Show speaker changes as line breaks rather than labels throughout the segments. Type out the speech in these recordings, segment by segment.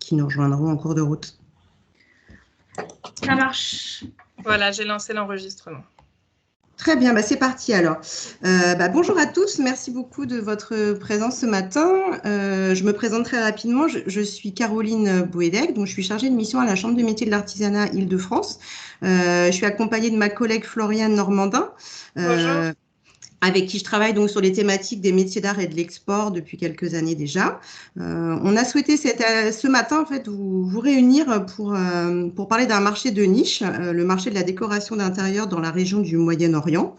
qui nous rejoindront en cours de route.
Ça marche.
Voilà, j'ai lancé l'enregistrement.
Très bien, c'est parti alors. Bonjour à tous, merci beaucoup de votre présence ce matin. Je me présente très rapidement, je suis Caroline Bouédec, donc je suis chargée de mission à la Chambre des métiers de l'artisanat Île-de-France. Je suis accompagnée de ma collègue Floriane Normandin.
Bonjour.
Avec qui je travaille donc sur les thématiques des métiers d'art et de l'export depuis quelques années déjà. On a souhaité ce matin en fait vous réunir pour parler d'un marché de niche, le marché de la décoration d'intérieur dans la région du Moyen-Orient.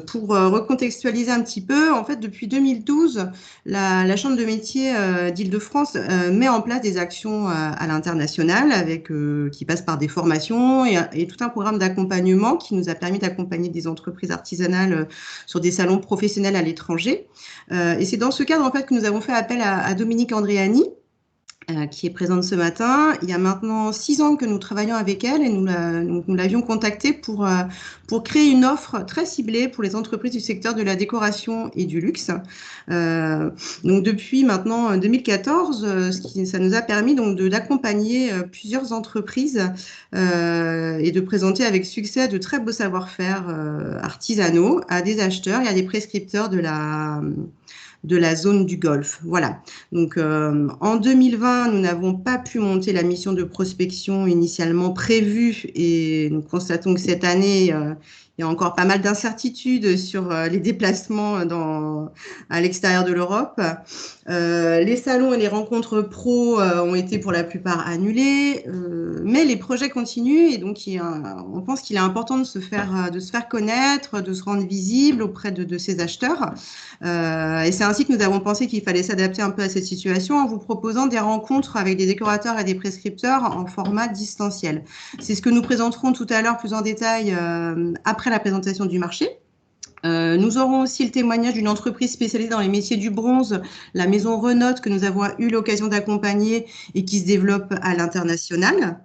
Pour recontextualiser un petit peu, en fait, depuis 2012, la Chambre de métiers d'Île-de-France met en place des actions à l'international qui passent par des formations et tout un programme d'accompagnement qui nous a permis d'accompagner des entreprises artisanales sur des salons professionnels à l'étranger. Et c'est dans ce cadre, en fait, que nous avons fait appel à Dominique Andréani, qui est présente ce matin. Il y a maintenant 6 ans que nous travaillons avec elle et nous l'avions contactée pour créer une offre très ciblée pour les entreprises du secteur de la décoration et du luxe. Donc depuis maintenant 2014, ça nous a permis donc d'accompagner plusieurs entreprises et de présenter avec succès de très beaux savoir-faire artisanaux à des acheteurs et à des prescripteurs de la zone du Golfe. Voilà. Donc, en 2020, nous n'avons pas pu monter la mission de prospection initialement prévue et nous constatons que cette année, il y a encore pas mal d'incertitudes sur les déplacements à l'extérieur de l'Europe. Les salons et les rencontres pro ont été pour la plupart annulés, mais les projets continuent et donc on pense qu'il est important de se faire connaître, de se rendre visible auprès de ces acheteurs. Et c'est ainsi que nous avons pensé qu'il fallait s'adapter un peu à cette situation en vous proposant des rencontres avec des décorateurs et des prescripteurs en format distanciel. C'est ce que nous présenterons tout à l'heure plus en détail après la présentation du marché. Nous aurons aussi le témoignage d'une entreprise spécialisée dans les métiers du bronze, la maison Renote, que nous avons eu l'occasion d'accompagner et qui se développe à l'international.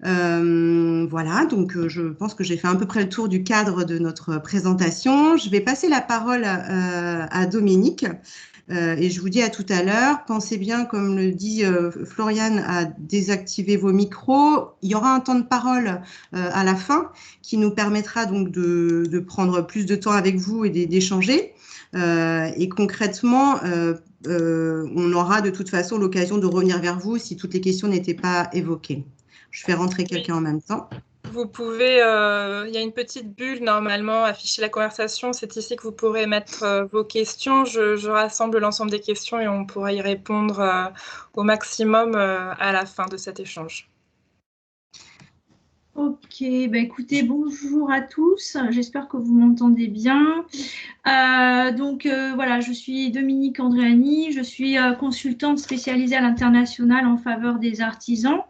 Voilà, donc je pense que j'ai fait à peu près le tour du cadre de notre présentation. Je vais passer la parole à Dominique. Et je vous dis à tout à l'heure. Pensez bien, comme le dit Floriane, à désactiver vos micros. Il y aura un temps de parole à la fin qui nous permettra donc de prendre plus de temps avec vous et d'échanger. Et concrètement, on aura de toute façon l'occasion de revenir vers vous si toutes les questions n'étaient pas évoquées. Je fais rentrer quelqu'un en même temps.
Vous pouvez, il y a une petite bulle normalement, afficher la conversation. C'est ici que vous pourrez mettre vos questions. Je rassemble l'ensemble des questions et on pourra y répondre au maximum à la fin de cet échange.
Ok, écoutez, bonjour à tous. J'espère que vous m'entendez bien. Voilà, je suis Dominique Andréani. Je suis consultante spécialisée à l'international en faveur des artisans.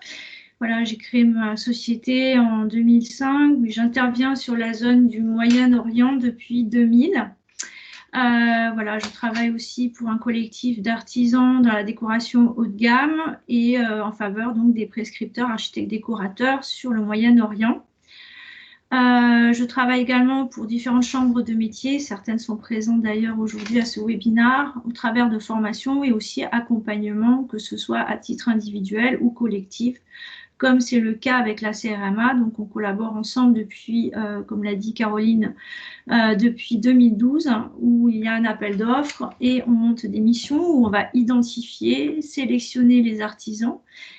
Voilà, j'ai créé ma société en 2005, mais j'interviens sur la zone du Moyen-Orient depuis 2000. Voilà, je travaille aussi pour un collectif d'artisans dans la décoration haut de gamme et en faveur donc des prescripteurs, architectes, décorateurs sur le Moyen-Orient. Je travaille également pour différentes chambres de métiers. Certaines sont présentes d'ailleurs aujourd'hui à ce webinaire au travers de formations et aussi accompagnement, que ce soit à titre individuel ou collectif, comme c'est le cas avec la CRMA. Donc, on collabore ensemble depuis, comme l'a dit Caroline, depuis 2012, où il y a un appel d'offres et on monte des missions où on va identifier, sélectionner les artisans,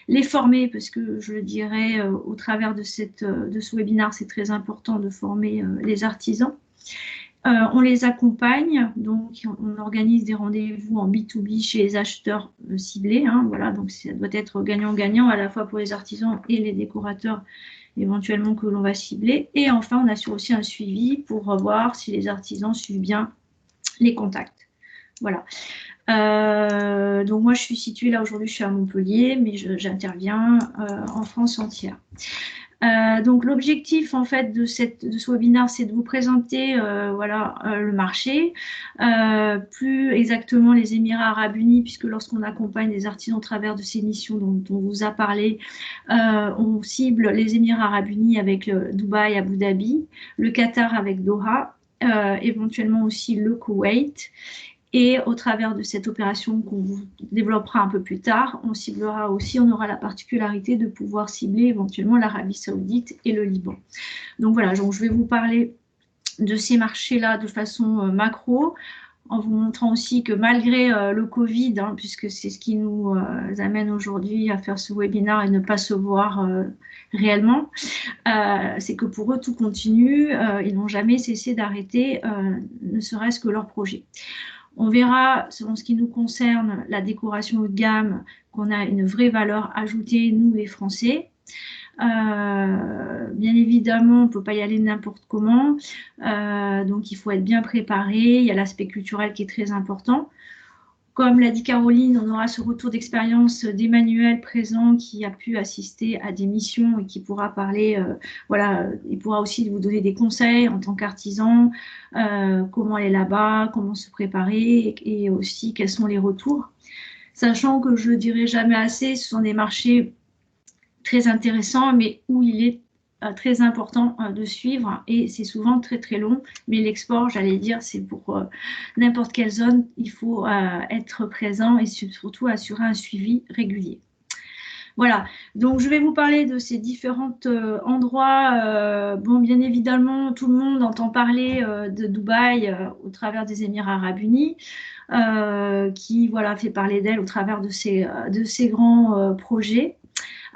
les former, parce que je le dirais au travers de ce webinaire, c'est très important de former les artisans. On les accompagne, donc on organise des rendez-vous en B2B chez les acheteurs ciblés. Voilà, donc ça doit être gagnant-gagnant à la fois pour les artisans et les décorateurs éventuellement que l'on va cibler. Et enfin, on assure aussi un suivi pour voir si les artisans suivent bien les contacts. Voilà. Donc moi, je suis située là aujourd'hui, je suis à Montpellier, mais j'interviens en France entière. Donc l'objectif en fait de ce webinaire, c'est de vous présenter le marché, plus exactement les Émirats Arabes Unis, puisque lorsqu'on accompagne les artisans au travers de ces missions dont on vous a parlé, on cible les Émirats Arabes Unis avec Dubaï, Abu Dhabi, le Qatar avec Doha, éventuellement aussi le Koweït. Et au travers de cette opération qu'on vous développera un peu plus tard, on ciblera aussi, on aura la particularité de pouvoir cibler éventuellement l'Arabie Saoudite et le Liban. Donc voilà, donc je vais vous parler de ces marchés-là de façon macro, en vous montrant aussi que malgré le Covid, puisque c'est ce qui nous amène aujourd'hui à faire ce webinaire et ne pas se voir réellement, c'est que pour eux, tout continue. Ils n'ont jamais cessé d'arrêter, ne serait-ce que leur projet. On verra, selon ce qui nous concerne, la décoration haut de gamme, qu'on a une vraie valeur ajoutée, nous les Français. Bien évidemment, on ne peut pas y aller n'importe comment, donc il faut être bien préparé. Il y a l'aspect culturel qui est très important. Comme l'a dit Caroline, on aura ce retour d'expérience d'Emmanuel présent qui a pu assister à des missions et qui pourra parler, voilà, il pourra aussi vous donner des conseils en tant qu'artisan, comment aller là-bas, comment se préparer et aussi quels sont les retours. Sachant que je ne dirai jamais assez, ce sont des marchés très intéressants, mais où il est très important de suivre et c'est souvent très très long, mais l'export, j'allais dire, c'est pour n'importe quelle zone, il faut être présent et surtout assurer un suivi régulier. Voilà, donc je vais vous parler de ces différents endroits. Bon, bien évidemment, tout le monde entend parler de Dubaï au travers des Émirats Arabes Unis, qui voilà, fait parler d'elle au travers de ces grands projets.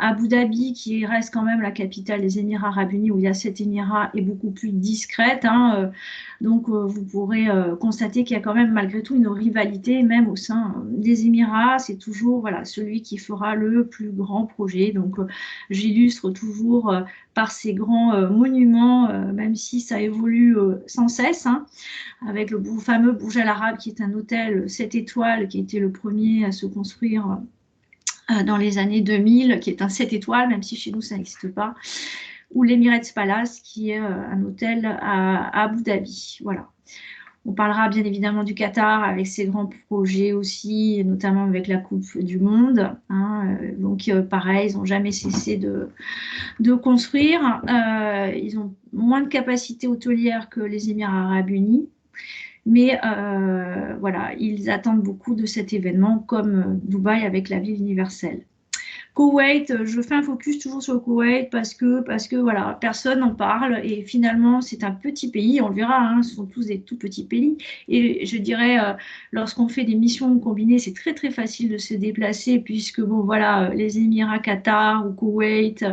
Abu Dhabi, qui reste quand même la capitale des Émirats Arabes Unis, où il y a 7 Émirats, est beaucoup plus discrète. Donc, vous pourrez constater qu'il y a quand même malgré tout une rivalité, même au sein des Émirats. C'est toujours voilà, celui qui fera le plus grand projet. Donc, j'illustre toujours par ces grands monuments, même si ça évolue sans cesse, avec le fameux Burj Al Arab, qui est un hôtel 7 étoiles, qui a été le premier à se construire dans les années 2000, qui est un 7 étoiles, même si chez nous ça n'existe pas, ou l'Emirates Palace, qui est un hôtel à Abu Dhabi. Voilà. On parlera bien évidemment du Qatar avec ses grands projets aussi, notamment avec la Coupe du Monde. Donc pareil, ils n'ont jamais cessé de construire. Ils ont moins de capacité hôtelière que les Émirats Arabes Unis. Mais voilà, ils attendent beaucoup de cet événement, comme Dubaï avec la ville universelle. Koweït, je fais un focus toujours sur le Koweït parce que voilà, personne n'en parle et finalement c'est un petit pays, on le verra, ce sont tous des tout petits pays et je dirais lorsqu'on fait des missions combinées c'est très très facile de se déplacer puisque bon voilà, les Émirats, Qatar ou Koweït,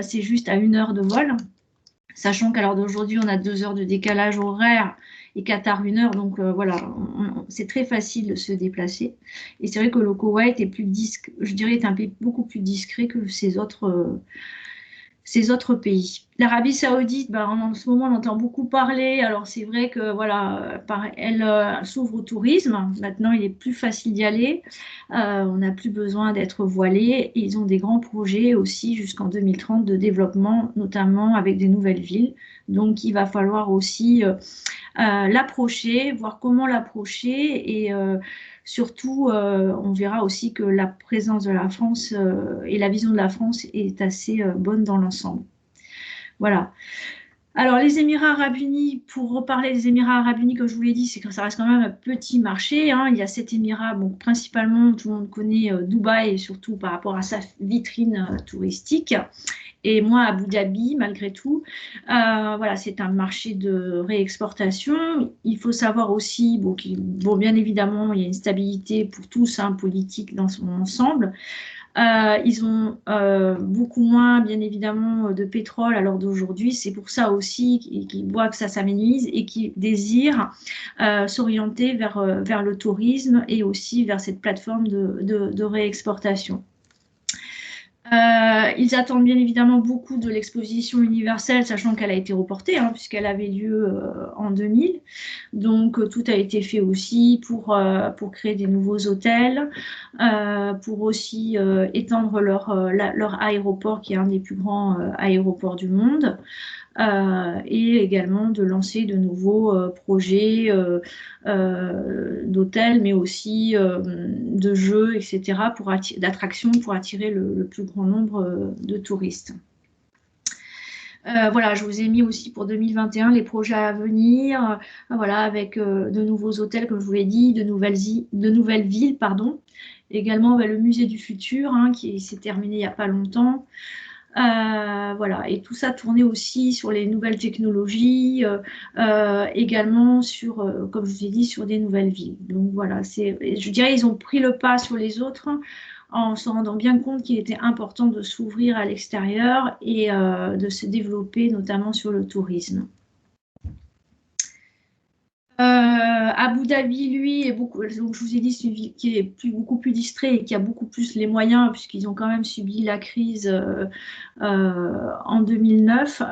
c'est juste à 1 heure de vol, sachant qu'à l'heure d'aujourd'hui on a 2 heures de décalage horaire et Qatar 1 heure, donc voilà, c'est très facile de se déplacer. Et c'est vrai que le Koweït est plus discret, je dirais, est un pays beaucoup plus discret que ces autres pays. L'Arabie Saoudite, en ce moment, on entend beaucoup parler. Alors c'est vrai que voilà, elle s'ouvre au tourisme. Maintenant, il est plus facile d'y aller. On n'a plus besoin d'être voilé. Et ils ont des grands projets aussi jusqu'en 2030 de développement, notamment avec des nouvelles villes. Donc, il va falloir aussi l'approcher, voir comment l'approcher et surtout, on verra aussi que la présence de la France et la vision de la France est assez bonne dans l'ensemble. Voilà. Alors, les Émirats Arabes Unis, pour reparler des Émirats Arabes Unis, comme je vous l'ai dit, c'est que ça reste quand même un petit marché. Il y a 7 Émirats, bon, principalement, tout le monde connaît Dubaï, et surtout par rapport à sa vitrine touristique. Et moi, Abu Dhabi, malgré tout, voilà, c'est un marché de réexportation. Il faut savoir aussi, bon, bien évidemment, il y a une stabilité pour tous, politique dans son ensemble. Ils ont beaucoup moins, bien évidemment, de pétrole à l'heure d'aujourd'hui. C'est pour ça aussi qu'ils voient que ça s'aménise et qu'ils désirent s'orienter vers le tourisme et aussi vers cette plateforme de réexportation. Ils attendent bien évidemment beaucoup de l'exposition universelle, sachant qu'elle a été reportée, puisqu'elle avait lieu en 2000. Donc, tout a été fait aussi pour créer des nouveaux hôtels, pour aussi étendre leur aéroport, qui est un des plus grands aéroports du monde. Et également de lancer de nouveaux projets d'hôtels, mais aussi de jeux, etc., d'attractions pour attirer le plus grand nombre de touristes. Voilà, je vous ai mis aussi pour 2021 les projets à venir, voilà, avec de nouveaux hôtels, comme je vous l'ai dit, de nouvelles villes, pardon. Également, le musée du futur, hein, qui s'est terminé il n'y a pas longtemps. Voilà, et tout ça tourné aussi sur les nouvelles technologies, également sur, comme je vous ai dit, sur des nouvelles villes. Donc voilà, je dirais, ils ont pris le pas sur les autres en se rendant bien compte qu'il était important de s'ouvrir à l'extérieur et de se développer, notamment sur le tourisme. Abu Dhabi, lui, est beaucoup, donc je vous ai dit, c'est une ville qui est beaucoup plus distraite et qui a beaucoup plus les moyens, puisqu'ils ont quand même subi la crise en 2009.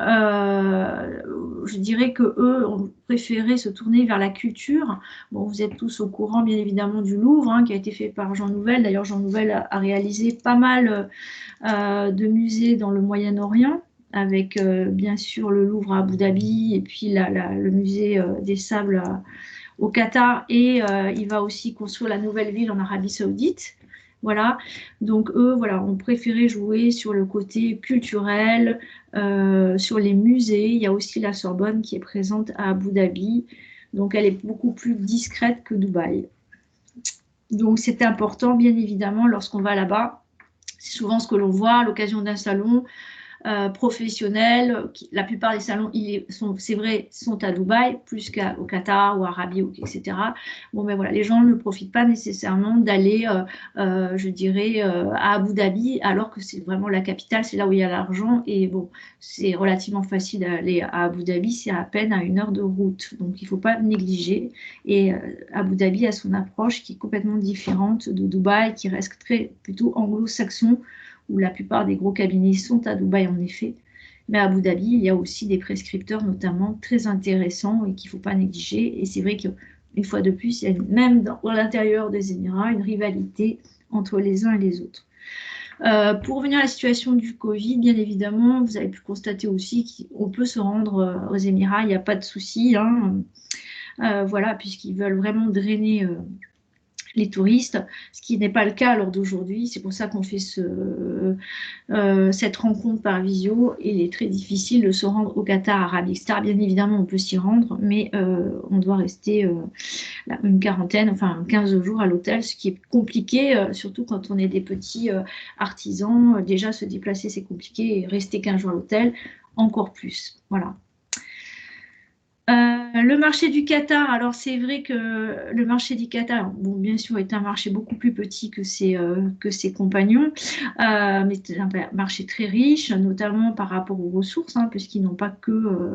Je dirais que eux ont préféré se tourner vers la culture. Bon, vous êtes tous au courant, bien évidemment, du Louvre, hein, qui a été fait par Jean Nouvel. D'ailleurs, Jean Nouvel a réalisé pas mal de musées dans le Moyen-Orient, avec bien sûr le Louvre à Abu Dhabi et puis le musée des Sables au Qatar, et il va aussi construire la nouvelle ville en Arabie Saoudite. Voilà, donc eux, voilà, ont préféré jouer sur le côté culturel, sur les musées. Il y a aussi la Sorbonne qui est présente à Abu Dhabi, donc elle est beaucoup plus discrète que Dubaï. Donc c'est important, bien évidemment, lorsqu'on va là-bas. C'est souvent ce que l'on voit à l'occasion d'un salon professionnels. La plupart des salons, c'est vrai, sont à Dubaï, plus qu'au Qatar ou Arabie, etc. Bon, mais voilà, les gens ne profitent pas nécessairement d'aller, je dirais, à Abu Dhabi, alors que c'est vraiment la capitale, c'est là où il y a l'argent. Et bon, c'est relativement facile d'aller à Abu Dhabi, c'est à peine à 1 heure de route. Donc, il ne faut pas négliger. Et Abu Dhabi a son approche qui est complètement différente de Dubaï, qui reste plutôt anglo-saxon, où la plupart des gros cabinets sont à Dubaï en effet. Mais à Abu Dhabi, il y a aussi des prescripteurs notamment très intéressants et qu'il ne faut pas négliger. Et c'est vrai qu'une fois de plus, il y a même dans l'intérieur des Émirats une rivalité entre les uns et les autres. Pour revenir à la situation du Covid, bien évidemment, vous avez pu constater aussi qu'on peut se rendre aux Émirats, il n'y a pas de souci, hein. Voilà, puisqu'ils veulent vraiment drainer les touristes, ce qui n'est pas le cas à l'heure d'aujourd'hui. C'est pour ça qu'on fait cette rencontre par visio. Il est très difficile de se rendre au Qatar, Arabic Star. Bien évidemment, on peut s'y rendre, mais on doit rester une quarantaine, enfin 15 jours à l'hôtel, ce qui est compliqué, surtout quand on est des petits artisans. Déjà, se déplacer, c'est compliqué, et rester 15 jours à l'hôtel, encore plus. Voilà. Le marché du Qatar, alors c'est vrai que le marché du Qatar, bon, bien sûr, est un marché beaucoup plus petit que ses compagnons, mais c'est un marché très riche, notamment par rapport aux ressources, hein, puisqu'ils n'ont pas que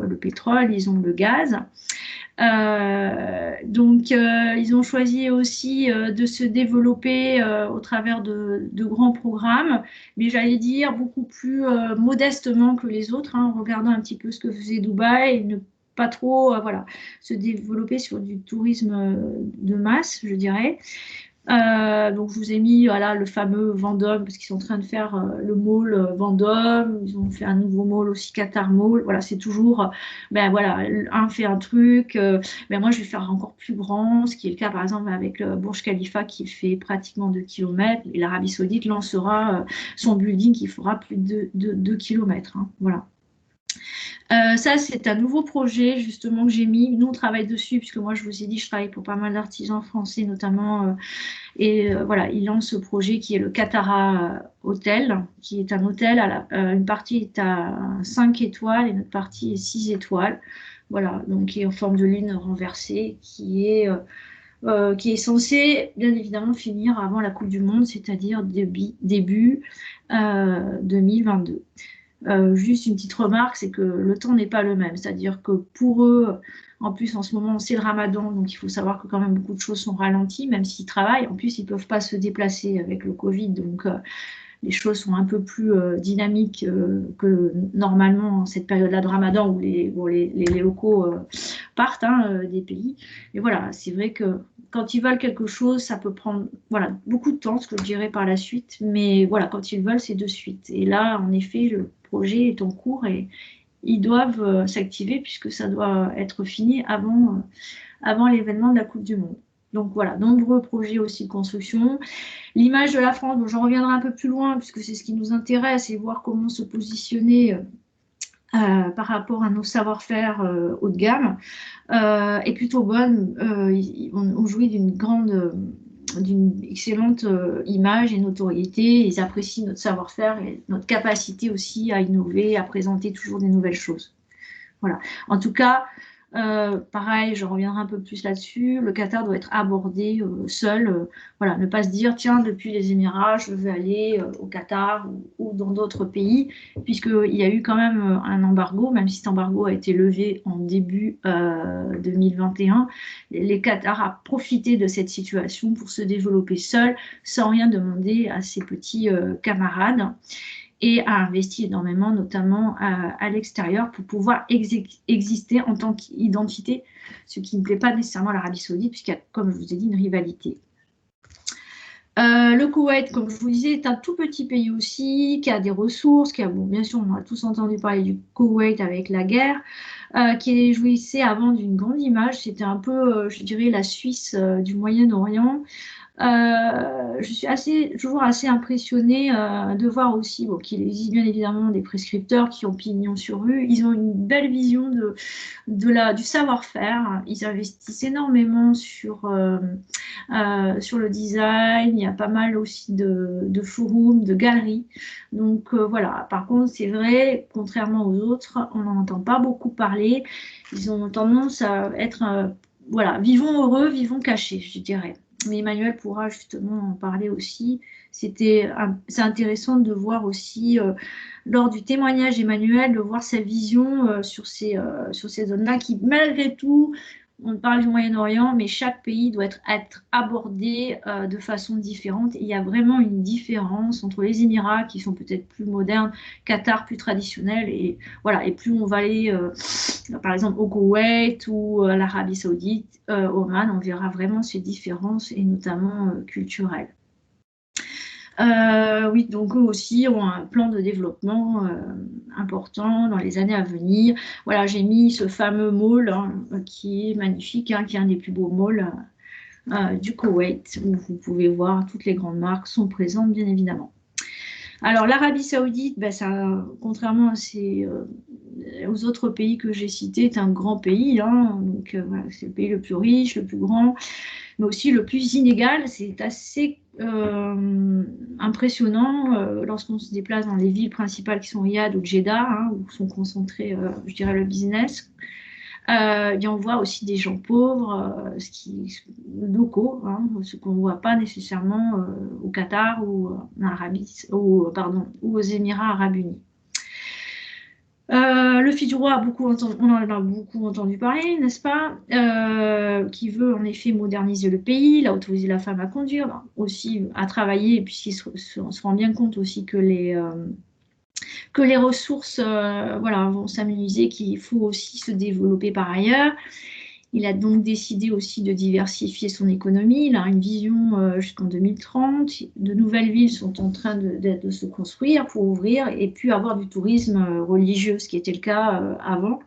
le pétrole, ils ont le gaz. Donc, ils ont choisi aussi de se développer au travers de grands programmes, mais j'allais dire beaucoup plus modestement que les autres, hein, en regardant un petit peu ce que faisait Dubaï, et ne pas trop voilà, se développer sur du tourisme de masse, je dirais. Donc, je vous ai mis voilà, le fameux Vendôme, parce qu'ils sont en train de faire le mall Vendôme. Ils ont fait un nouveau mall aussi, Qatar Mall. Voilà, c'est toujours, ben voilà, un fait un truc. Ben moi, je vais faire encore plus grand, ce qui est le cas, par exemple, avec Burj Khalifa, qui fait pratiquement 2 km. Et l'Arabie Saoudite lancera son building qui fera plus de 2 km. Hein, voilà. Ça, c'est un nouveau projet justement que j'ai mis. Nous, on travaille dessus, puisque moi, je vous ai dit, je travaille pour pas mal d'artisans français notamment. Voilà, ils lancent ce projet qui est le Katara Hotel, qui est un hôtel, une partie est à 5 étoiles et une autre partie est 6 étoiles. Voilà, donc qui est en forme de lune renversée, qui est censé, bien évidemment, finir avant la Coupe du Monde, c'est-à-dire début 2022. Juste une petite remarque, c'est que le temps n'est pas le même. C'est-à-dire que pour eux, en plus en ce moment, c'est le Ramadan, donc il faut savoir que quand même beaucoup de choses sont ralenties, même s'ils travaillent. En plus, ils ne peuvent pas se déplacer avec le Covid, donc les choses sont un peu plus dynamiques que normalement en cette période-là de Ramadan où les locaux partent des pays. Mais voilà, c'est vrai que quand ils veulent quelque chose, ça peut prendre beaucoup de temps, ce que je dirais par la suite. Mais voilà, quand ils veulent, c'est de suite. Et là, en effet, le projet est en cours et ils doivent s'activer puisque ça doit être fini avant l'événement de la Coupe du Monde. Donc voilà, nombreux projets aussi de construction. L'image de la France, bon, j'en reviendrai un peu plus loin puisque c'est ce qui nous intéresse et voir comment se positionner par rapport à nos savoir-faire haut de gamme est plutôt bonne. On jouit d'une excellente image et notoriété. Ils apprécient notre savoir-faire et notre capacité aussi à innover, à présenter toujours des nouvelles choses. Voilà. En tout cas, pareil, je reviendrai un peu plus là-dessus. Le Qatar doit être abordé seul. Voilà, ne pas se dire, tiens, depuis les Émirats, je veux aller au Qatar ou dans d'autres pays, puisqu'il y a eu quand même un embargo, même si cet embargo a été levé en début 2021. Les Qatars a profité de cette situation pour se développer seul, sans rien demander à ses petits camarades. Et a investi énormément, notamment à l'extérieur, pour pouvoir exister en tant qu'identité, ce qui ne plaît pas nécessairement à l'Arabie Saoudite, puisqu'il y a, comme je vous ai dit, une rivalité. Le Koweït, comme je vous disais, est un tout petit pays aussi, qui a des ressources, bon, bien sûr, on a tous entendu parler du Koweït avec la guerre, qui jouissait avant d'une grande image. C'était un peu, je dirais, la Suisse du Moyen-Orient. Je suis toujours assez impressionnée de voir aussi qu'il existe bien évidemment des prescripteurs qui ont pignon sur rue. Ils ont une belle vision du savoir-faire. Ils investissent énormément sur le design. Il y a pas mal aussi de forums, de galeries. Donc voilà. Par contre, c'est vrai, contrairement aux autres, on n'en entend pas beaucoup parler. Ils ont tendance à être, voilà, vivons heureux, vivons cachés, je dirais. Mais Emmanuel pourra justement en parler aussi. C'est intéressant de voir aussi, lors du témoignage d'Emmanuel, de voir sa vision sur ces zones-là qui, malgré tout, on parle du Moyen-Orient, mais chaque pays doit être abordé de façon différente. Et il y a vraiment une différence entre les Émirats, qui sont peut-être plus modernes, Qatar plus traditionnel, et voilà. Et plus on va aller, par exemple, au Koweït ou à l'Arabie Saoudite, Oman, on verra vraiment ces différences, et notamment culturelles. Oui, donc eux aussi ont un plan de développement important dans les années à venir. Voilà, j'ai mis ce fameux mall qui est magnifique, qui est un des plus beaux malls du Koweït, où vous pouvez voir toutes les grandes marques sont présentes, bien évidemment. Alors, l'Arabie Saoudite, ça, contrairement aux autres pays que j'ai cités, est un grand pays. Donc, voilà, c'est le pays le plus riche, le plus grand, mais aussi le plus inégal. C'est assez impressionnant lorsqu'on se déplace dans les villes principales qui sont Riyad ou Jeddah, où sont concentrés, je dirais, le business. On voit aussi des gens pauvres, locaux, ce qu'on ne voit pas nécessairement au Qatar ou ou aux Émirats arabes unis. Le fils du roi, on en a beaucoup entendu parler, n'est-ce pas, qui veut en effet moderniser le pays. Il a autorisé la femme à conduire, aussi à travailler, puisqu'il se rend bien compte aussi que les ressources vont s'amenuiser, qu'il faut aussi se développer par ailleurs. Il a donc décidé aussi de diversifier son économie. Il a une vision jusqu'en 2030. De nouvelles villes sont en train de se construire pour ouvrir et puis avoir du tourisme religieux, ce qui était le cas avant.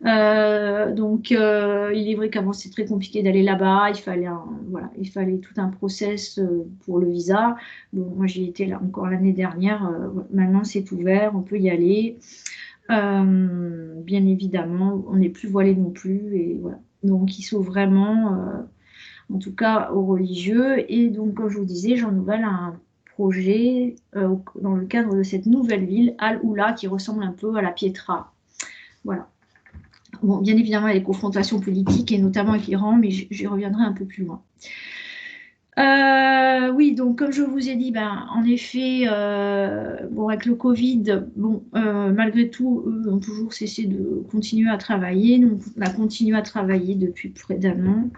Il est vrai qu'avant c'était très compliqué d'aller là-bas. Il fallait tout un process pour le visa. Bon, moi j'y étais là encore l'année dernière. Maintenant c'est ouvert, on peut y aller. Bien évidemment, on n'est plus voilé non plus, et voilà. Donc, il s'ouvre vraiment, en tout cas, aux religieux. Et donc, comme je vous disais, Jean Nouvel a un projet dans le cadre de cette nouvelle ville, Al-Oula, qui ressemble un peu à la Pietra. Voilà. Bon, bien évidemment, il y a des confrontations politiques, et notamment avec l'Iran, mais j'y reviendrai un peu plus loin. Oui, donc comme je vous ai dit, en effet, avec le Covid, malgré tout, eux ont toujours cessé de continuer à travailler. Donc, on a continué à travailler depuis près d'un an.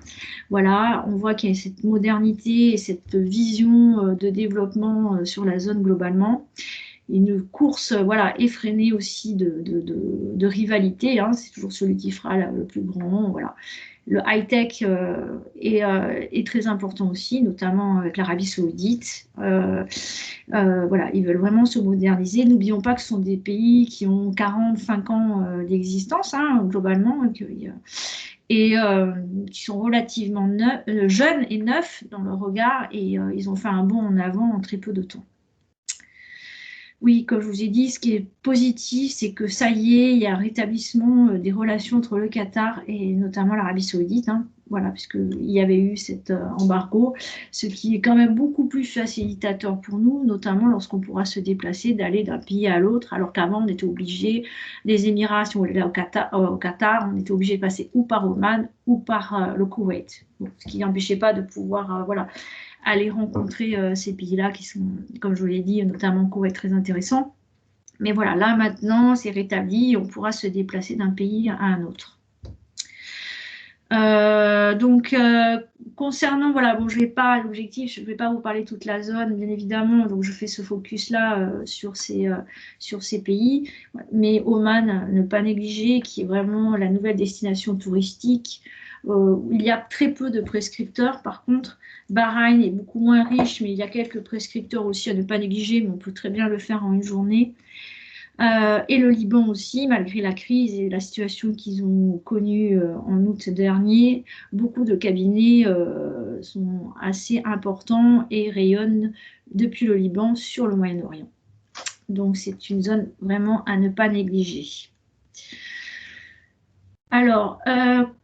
Voilà, on voit qu'il y a cette modernité et cette vision de développement sur la zone globalement. Une course effrénée aussi de rivalité. C'est toujours celui qui fera le plus grand. Voilà. Le high-tech est très important aussi, notamment avec l'Arabie Saoudite. Ils veulent vraiment se moderniser. N'oublions pas que ce sont des pays qui ont 45 ans d'existence, globalement, et qui sont relativement jeunes et neufs dans leur regard, et ils ont fait un bond en avant en très peu de temps. Oui, comme je vous ai dit, ce qui est positif, c'est que ça y est, il y a un rétablissement des relations entre le Qatar et notamment l'Arabie Saoudite, hein. Voilà, puisqu'il y avait eu cet embargo, ce qui est quand même beaucoup plus facilitateur pour nous, notamment lorsqu'on pourra se déplacer, d'aller d'un pays à l'autre, alors qu'avant, on était obligé, les Émirats, si on voulait aller au Qatar, on était obligé de passer ou par Oman ou par le Koweït. Bon, ce qui n'empêchait pas de pouvoir, voilà, aller rencontrer ces pays-là qui sont, comme je vous l'ai dit, notamment Koweït, très intéressants. Mais voilà, là maintenant, c'est rétabli, on pourra se déplacer d'un pays à un autre. Concernant, voilà, bon, je vais pas, l'objectif, je ne vais pas vous parler toute la zone, bien évidemment, donc je fais ce focus-là sur ces pays, mais Oman, ne pas négliger, qui est vraiment la nouvelle destination touristique, où il y a très peu de prescripteurs, par contre, Bahreïn est beaucoup moins riche, mais il y a quelques prescripteurs aussi à ne pas négliger, mais on peut très bien le faire en une journée. Et le Liban aussi, malgré la crise et la situation qu'ils ont connue en août dernier, beaucoup de cabinets sont assez importants et rayonnent depuis le Liban sur le Moyen-Orient. Donc c'est une zone vraiment à ne pas négliger. Alors,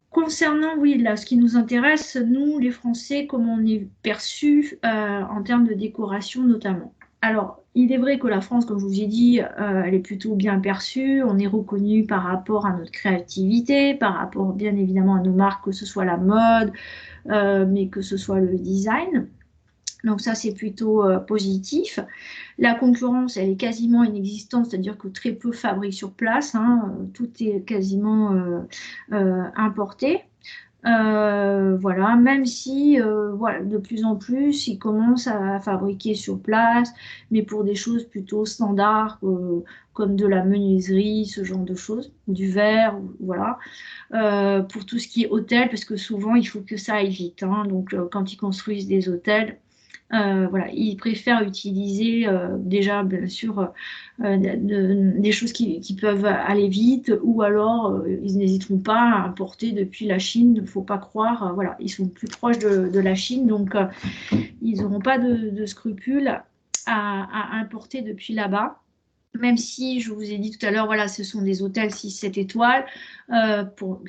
concernant, oui, là, ce qui nous intéresse, nous, les Français, comment on est perçus en termes de décoration notamment. Alors, il est vrai que la France, comme je vous ai dit, elle est plutôt bien perçue. On est reconnu par rapport à notre créativité, par rapport bien évidemment à nos marques, que ce soit la mode, mais que ce soit le design. Donc ça, c'est plutôt positif. La concurrence, elle est quasiment inexistante, c'est-à-dire que très peu fabriquent sur place, hein, tout est quasiment importé. Voilà, même si voilà, de plus en plus, ils commencent à fabriquer sur place, mais pour des choses plutôt standards, comme de la menuiserie, ce genre de choses, du verre, voilà. Pour tout ce qui est hôtel, parce que souvent, il faut que ça aille vite, hein. Donc, quand ils construisent des hôtels, voilà, ils préfèrent utiliser déjà, bien sûr, des choses qui peuvent aller vite, ou alors ils n'hésiteront pas à importer depuis la Chine. Il ne faut pas croire, voilà, ils sont plus proches de la Chine, donc ils n'auront pas de scrupules à importer depuis là-bas. Même si, je vous ai dit tout à l'heure, voilà, ce sont des hôtels 6-7 étoiles,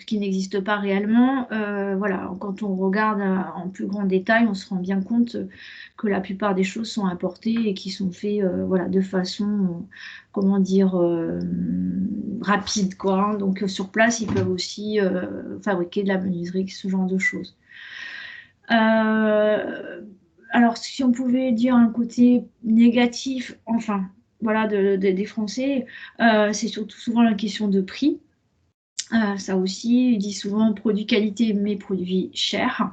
qui n'existent pas réellement. Voilà, quand on regarde en plus grand détail, on se rend bien compte que la plupart des choses sont importées et qui sont faites voilà, de façon, comment dire, rapide, quoi, hein. Donc, sur place, ils peuvent aussi fabriquer de la menuiserie, ce genre de choses. Alors, si on pouvait dire un côté négatif, enfin, voilà, des Français, c'est surtout souvent la question de prix. Ça aussi, ils disent souvent produit qualité, mais produit cher.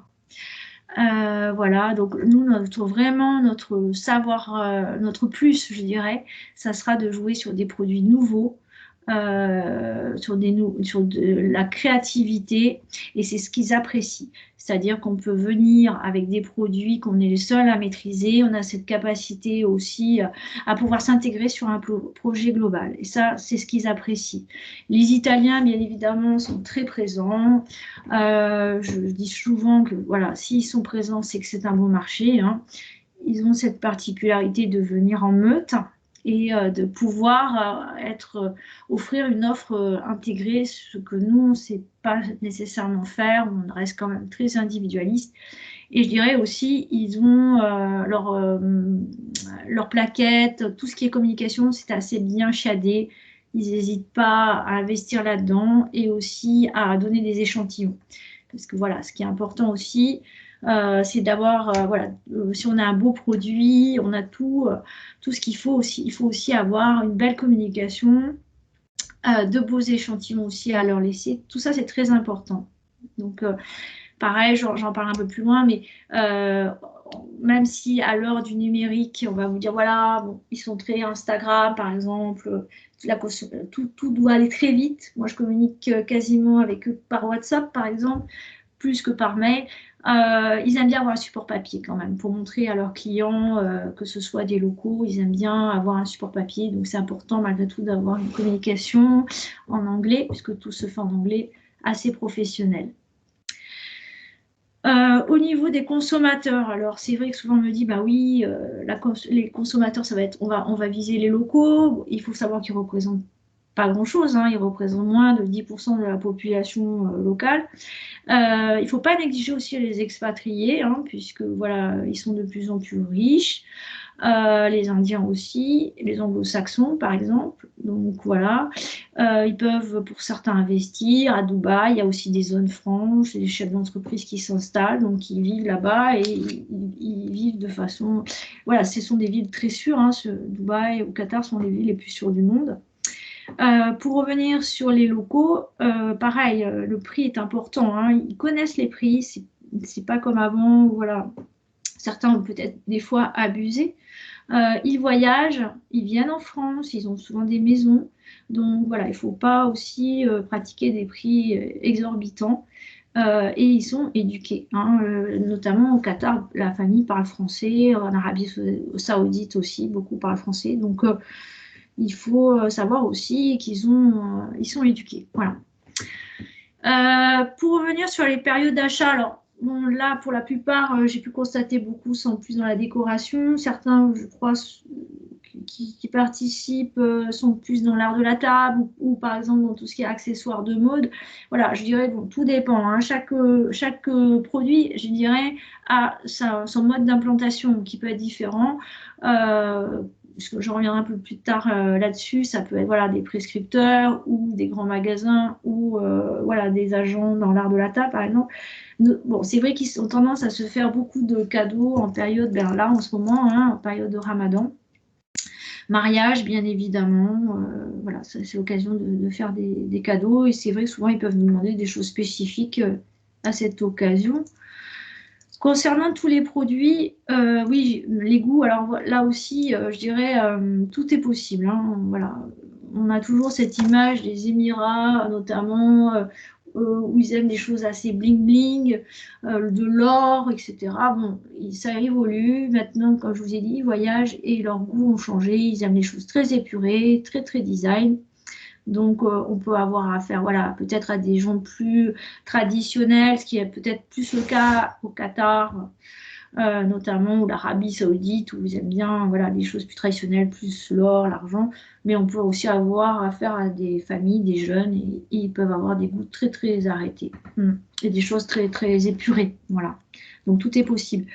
Voilà, donc nous, vraiment, notre savoir, notre plus, je dirais, ça sera de jouer sur des produits nouveaux, sur de la créativité, et c'est ce qu'ils apprécient. C'est-à-dire qu'on peut venir avec des produits qu'on est les seuls à maîtriser, on a cette capacité aussi à pouvoir s'intégrer sur un projet global. Et ça, c'est ce qu'ils apprécient. Les Italiens, bien évidemment, sont très présents. Je dis souvent que voilà, s'ils sont présents, c'est que c'est un bon marché, hein. Ils ont cette particularité de venir en meute et de pouvoir offrir une offre intégrée, ce que nous, on ne sait pas nécessairement faire, on reste quand même très individualiste. Et je dirais aussi, ils ont leur plaquette, tout ce qui est communication, c'est assez bien shadé. Ils n'hésitent pas à investir là-dedans et aussi à donner des échantillons. Parce que voilà, ce qui est important aussi, c'est d'avoir, voilà, si on a un beau produit, on a tout ce qu'il faut aussi. Il faut aussi avoir une belle communication, de beaux échantillons aussi à leur laisser. Tout ça, c'est très important. Donc, pareil, j'en parle un peu plus loin, mais même si à l'heure du numérique, on va vous dire, voilà, bon, ils sont très Instagram, par exemple, tout doit aller très vite. Moi, je communique quasiment avec eux par WhatsApp, par exemple, plus que par mail. Ils aiment bien avoir un support papier quand même pour montrer à leurs clients, que ce soit des locaux, ils aiment bien avoir un support papier. Donc, c'est important malgré tout d'avoir une communication en anglais, puisque tout se fait en anglais, assez professionnel. Au niveau des consommateurs, alors c'est vrai que souvent on me dit, bah oui, les consommateurs, ça va être, on va viser les locaux. Bon, il faut savoir qu'ils représentent pas grand-chose, hein, ils représentent moins de 10% de la population locale. Il ne faut pas négliger aussi les expatriés, hein, puisque voilà, ils sont de plus en plus riches. Les Indiens aussi, les Anglo-Saxons par exemple. Donc voilà, ils peuvent pour certains investir à Dubaï. Il y a aussi des zones franches, des chefs d'entreprise qui s'installent, donc ils vivent là-bas et ils vivent de façon. Voilà, ce sont des villes très sûres. Hein, Dubaï ou Qatar sont les villes les plus sûres du monde. Pour revenir sur les locaux, pareil, le prix est important. Hein, ils connaissent les prix, c'est pas comme avant. Voilà, certains ont peut-être des fois abusé. Ils voyagent, ils viennent en France, ils ont souvent des maisons. Donc voilà, il ne faut pas aussi pratiquer des prix exorbitants. Et ils sont éduqués. Hein. Notamment au Qatar, la famille parle français. En Arabie Saoudite aussi, beaucoup parlent français. Donc il faut savoir aussi ils sont éduqués. Voilà. Pour revenir sur les périodes d'achat, alors bon, là, pour la plupart, j'ai pu constater beaucoup sont plus dans la décoration. Certains, je crois, qui participent sont plus dans l'art de la table ou, par exemple dans tout ce qui est accessoires de mode. Voilà, je dirais, bon, tout dépend. Hein. Chaque produit, je dirais, a son mode d'implantation qui peut être différent. Je reviendrai un peu plus tard là-dessus, ça peut être voilà, des prescripteurs ou des grands magasins ou voilà, des agents dans l'art de la table, par exemple. Bon, c'est vrai qu'ils ont tendance à se faire beaucoup de cadeaux en période, ben là en ce moment, hein, en période de Ramadan. Mariage, bien évidemment, voilà, c'est l'occasion de faire des cadeaux et c'est vrai que souvent ils peuvent nous demander des choses spécifiques à cette occasion. Concernant tous les produits, oui, les goûts, alors là aussi, je dirais, tout est possible. Hein, voilà. On a toujours cette image des Émirats, notamment, où ils aiment des choses assez bling-bling, de l'or, etc. Bon, ça évolue. Maintenant, comme je vous ai dit, ils voyagent et leurs goûts ont changé. Ils aiment les choses très épurées, très, très design. Donc, on peut avoir affaire, voilà, peut-être à des gens plus traditionnels, ce qui est peut-être plus le cas au Qatar, notamment, ou l'Arabie Saoudite, où ils aiment bien, voilà, des choses plus traditionnelles, plus l'or, l'argent. Mais on peut aussi avoir affaire à des familles, des jeunes, et ils peuvent avoir des goûts très, très arrêtés. Et des choses très, très épurées, voilà. Donc, tout est possible.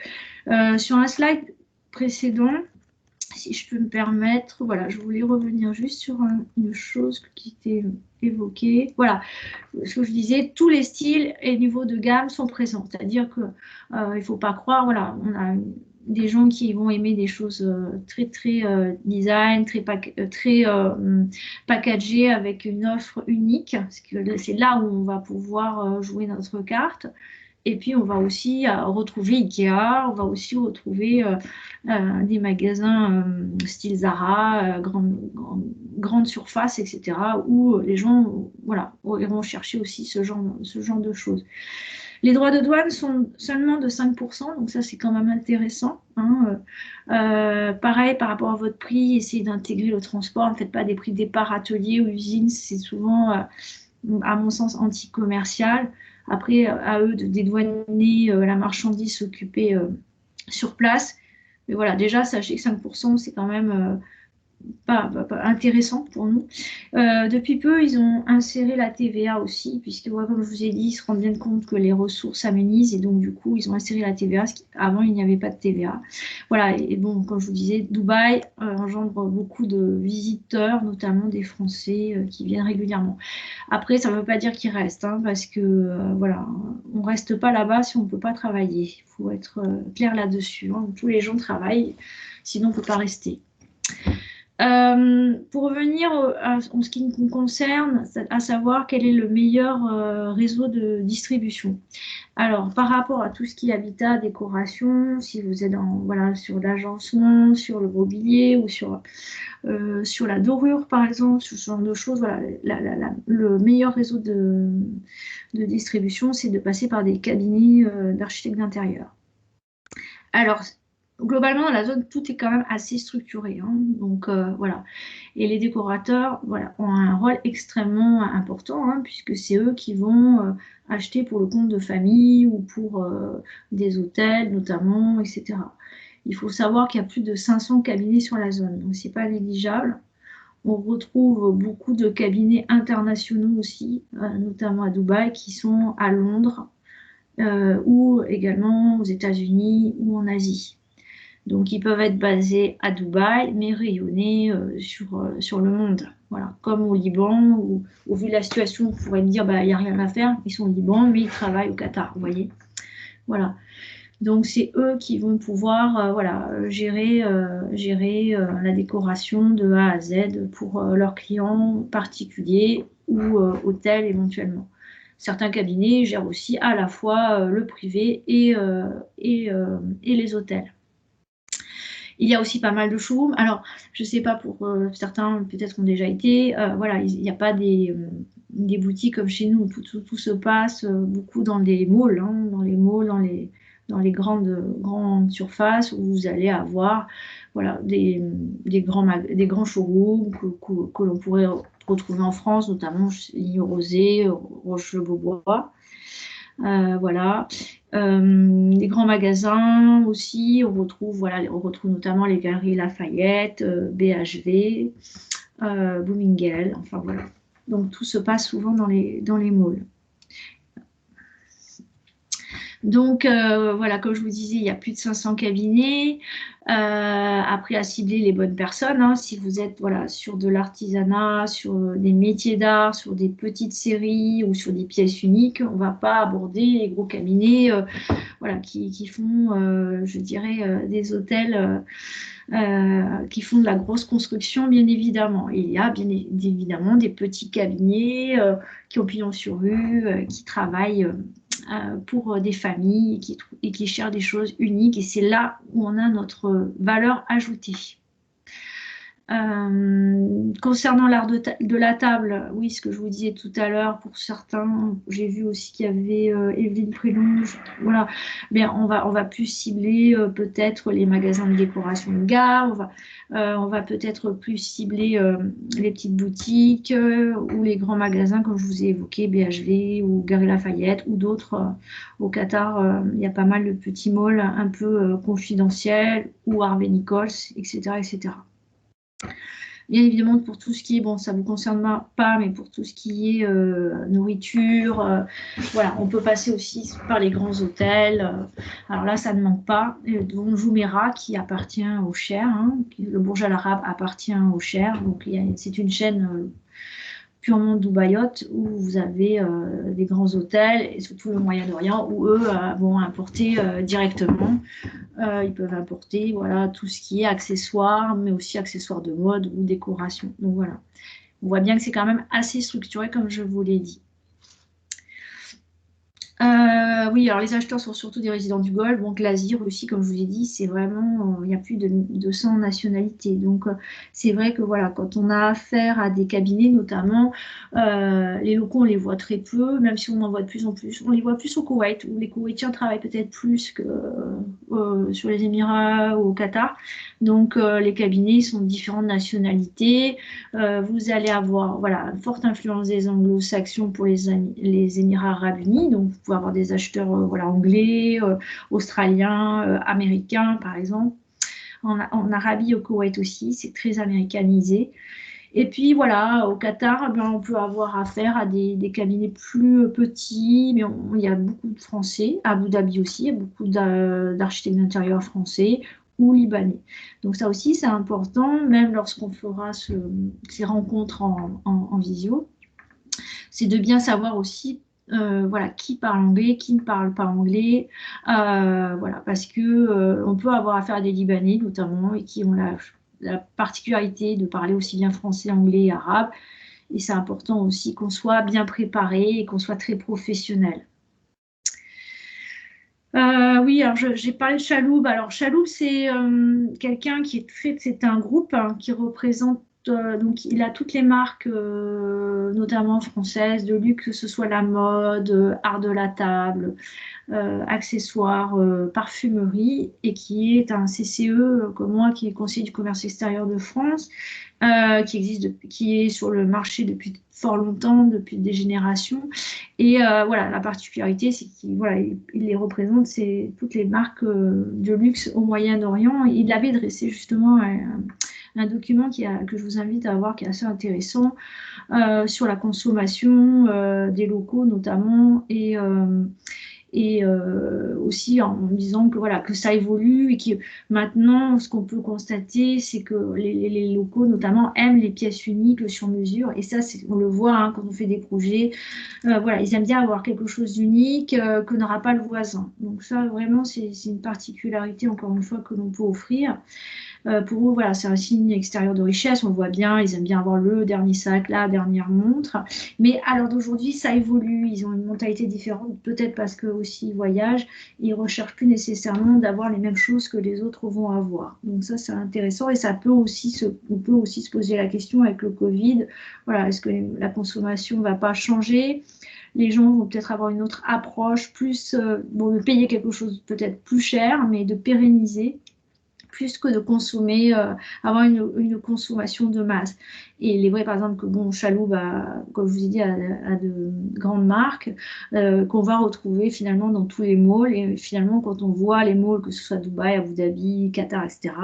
Sur un slide précédent, si je peux me permettre, voilà, je voulais revenir juste sur une chose qui était évoquée. Voilà, ce que je disais, tous les styles et niveaux de gamme sont présents. C'est-à-dire qu'il ne faut pas croire, voilà, on a des gens qui vont aimer des choses très, très design, très packagées avec une offre unique. Parce que c'est là où on va pouvoir jouer notre carte. Et puis, on va aussi retrouver Ikea, on va aussi retrouver des magasins style Zara, grande surface, etc., où les gens voilà, iront chercher aussi ce genre de choses. Les droits de douane sont seulement de 5%, donc ça, c'est quand même intéressant. Hein. Pareil, par rapport à votre prix, essayez d'intégrer le transport. Ne faites pas des prix départ atelier ou usine, c'est souvent, à mon sens, anti-commercial. Après, à eux de dédouaner la marchandise s'occuper sur place. Mais voilà, déjà, sachez que 5%, c'est quand même pas intéressant pour nous. Depuis peu, ils ont inséré la TVA aussi, puisque comme je vous ai dit, ils se rendent bien compte que les ressources amenuisent et donc du coup, ils ont inséré la TVA. Avant, il n'y avait pas de TVA. Voilà, et bon, comme je vous disais, Dubaï engendre beaucoup de visiteurs, notamment des Français qui viennent régulièrement. Après, ça ne veut pas dire qu'ils restent, hein, parce que voilà, on ne reste pas là-bas si on ne peut pas travailler. Il faut être clair là-dessus. Hein. Tous les gens travaillent, sinon on ne peut pas rester. Pour revenir en ce qui nous concerne, à savoir quel est le meilleur réseau de distribution. Alors, par rapport à tout ce qui est habitat, décoration, si vous êtes voilà, sur l'agencement, sur le mobilier ou sur la dorure, par exemple, ce genre de choses, voilà, le meilleur réseau de distribution, c'est de passer par des cabinets d'architectes d'intérieur. Alors, globalement, dans la zone, tout est quand même assez structuré, hein. Donc, voilà. Et les décorateurs, voilà, ont un rôle extrêmement important, hein, puisque c'est eux qui vont acheter pour le compte de famille ou pour des hôtels, notamment, etc. Il faut savoir qu'il y a plus de 500 cabinets sur la zone, donc c'est pas négligeable. On retrouve beaucoup de cabinets internationaux aussi, notamment à Dubaï, qui sont à Londres, ou également aux États-Unis ou en Asie. Donc, ils peuvent être basés à Dubaï, mais rayonnés sur le monde. Voilà. Comme au Liban, où au vu de la situation, on pourrait me dire, bah, il n'y a rien à faire, ils sont au Liban, mais ils travaillent au Qatar, vous voyez. Voilà. Donc, c'est eux qui vont pouvoir voilà, gérer la décoration de A à Z pour leurs clients particuliers ou hôtels éventuellement. Certains cabinets gèrent aussi à la fois le privé et les hôtels. Il y a aussi pas mal de showrooms. Alors, je ne sais pas pour certains, peut-être ont déjà été. Voilà, il n'y a pas des boutiques comme chez nous où tout se passe beaucoup dans des malls, hein, dans les malls, dans les grandes surfaces où vous allez avoir voilà, des grands showrooms que l'on pourrait retrouver en France, notamment Ligne Rosée, Roche-le-Beaubois. Voilà. Les grands magasins aussi, on retrouve notamment les Galeries Lafayette, BHV, Bloomingdale, enfin voilà. Donc tout se passe souvent dans les malls. Donc voilà, comme je vous disais, il y a plus de 500 cabinets. Après, à cibler les bonnes personnes, hein, si vous êtes voilà, sur de l'artisanat, sur des métiers d'art, sur des petites séries ou sur des pièces uniques, on ne va pas aborder les gros cabinets voilà, qui font, je dirais, des hôtels qui font de la grosse construction, bien évidemment. Et il y a bien évidemment des petits cabinets qui ont pignon sur rue, qui travaillent pour des familles et qui cherchent des choses uniques. Et c'est là où on a notre valeur ajoutée. Concernant l'art de la table, oui, ce que je vous disais tout à l'heure, pour certains, j'ai vu aussi qu'il y avait Evelyne Prélonge, voilà, bien, on va plus cibler peut-être les magasins de décoration de gamme, on va peut-être plus cibler les petites boutiques ou les grands magasins, comme je vous ai évoqué, BHV ou Galeries Lafayette ou d'autres. Au Qatar, il y a pas mal de petits malls un peu confidentiels ou Harvey Nichols, etc., etc. Bien évidemment, pour tout ce qui est, bon, ça ne vous concerne pas, mais pour tout ce qui est nourriture, voilà, on peut passer aussi par les grands hôtels. Alors là, ça ne manque pas. Donc, Jumeirah, qui appartient au Cher, hein, le Burj Al Arab appartient au Cher. Donc, c'est une chaîne purement dubaïote où vous avez des grands hôtels et surtout le Moyen-Orient où eux vont importer directement. Ils peuvent importer voilà, tout ce qui est accessoires, mais aussi accessoires de mode ou décoration. Donc voilà, on voit bien que c'est quand même assez structuré comme je vous l'ai dit. Oui, alors les acheteurs sont surtout des résidents du Golfe. Donc l'Asie, Russie, comme je vous ai dit, c'est vraiment, il y a plus de 200 nationalités. Donc c'est vrai que voilà, quand on a affaire à des cabinets, notamment, les locaux, on les voit très peu, même si on en voit de plus en plus. On les voit plus au Koweït, où les Koweïtiens travaillent peut-être plus que sur les Émirats ou au Qatar. Donc les cabinets sont de différentes nationalités. Vous allez avoir voilà, une forte influence des anglo-saxons pour les Émirats arabes unis. Donc vous pouvez avoir des acheteurs voilà, anglais, australiens, américains par exemple. En Arabie, au Koweït aussi, c'est très américanisé. Et puis voilà, au Qatar, ben, on peut avoir affaire à des cabinets plus petits, mais il y a beaucoup de Français. À Abu Dhabi aussi, il y a beaucoup d'architectes d'intérieur français ou libanais. Donc ça aussi, c'est important, même lorsqu'on fera ces rencontres en visio, c'est de bien savoir aussi voilà, qui parle anglais, qui ne parle pas anglais, voilà, parce que on peut avoir affaire à des Libanais notamment et qui ont la particularité de parler aussi bien français, anglais et arabe. Et c'est important aussi qu'on soit bien préparé et qu'on soit très professionnel. Oui, alors j'ai parlé de Chaloub. Alors Chaloub, c'est quelqu'un qui est fait, c'est un groupe hein, qui représente, donc il a toutes les marques, notamment françaises, de luxe, que ce soit la mode, art de la table, accessoires, parfumerie, et qui est un CCE comme moi, qui est conseiller du commerce extérieur de France, qui est sur le marché depuis fort longtemps, depuis des générations. Et voilà, la particularité, c'est qu'il voilà, il les représente, c'est toutes les marques de luxe au Moyen-Orient. Il avait dressé justement un document que je vous invite à voir, qui est assez intéressant, sur la consommation des locaux notamment, et aussi en disant que, voilà, que ça évolue, et que maintenant, ce qu'on peut constater, c'est que les locaux, notamment, aiment les pièces uniques, le sur-mesure. Et ça, on le voit quand on fait des projets. Voilà, ils aiment bien avoir quelque chose d'unique que n'aura pas le voisin. Donc ça, vraiment, c'est une particularité, encore une fois, que l'on peut offrir. Pour eux, voilà, c'est un signe extérieur de richesse, on le voit bien, ils aiment bien avoir le dernier sac, la dernière montre. Mais à l'heure d'aujourd'hui, ça évolue, ils ont une mentalité différente, peut-être parce qu'eux aussi ils voyagent, ils ne recherchent plus nécessairement d'avoir les mêmes choses que les autres vont avoir. Donc ça, c'est intéressant, et on peut aussi se poser la question avec le Covid, voilà, est-ce que la consommation ne va pas changer? Les gens vont peut-être avoir une autre approche, plus de payer quelque chose peut-être plus cher, mais de pérenniser, plus que de consommer, avoir une consommation de masse. Et il est vrai, par exemple, que Chaloub, comme je vous ai dit, a de grandes marques qu'on va retrouver finalement dans tous les malls. Et finalement, quand on voit les malls, que ce soit Dubaï, Abu Dhabi, Qatar, etc.,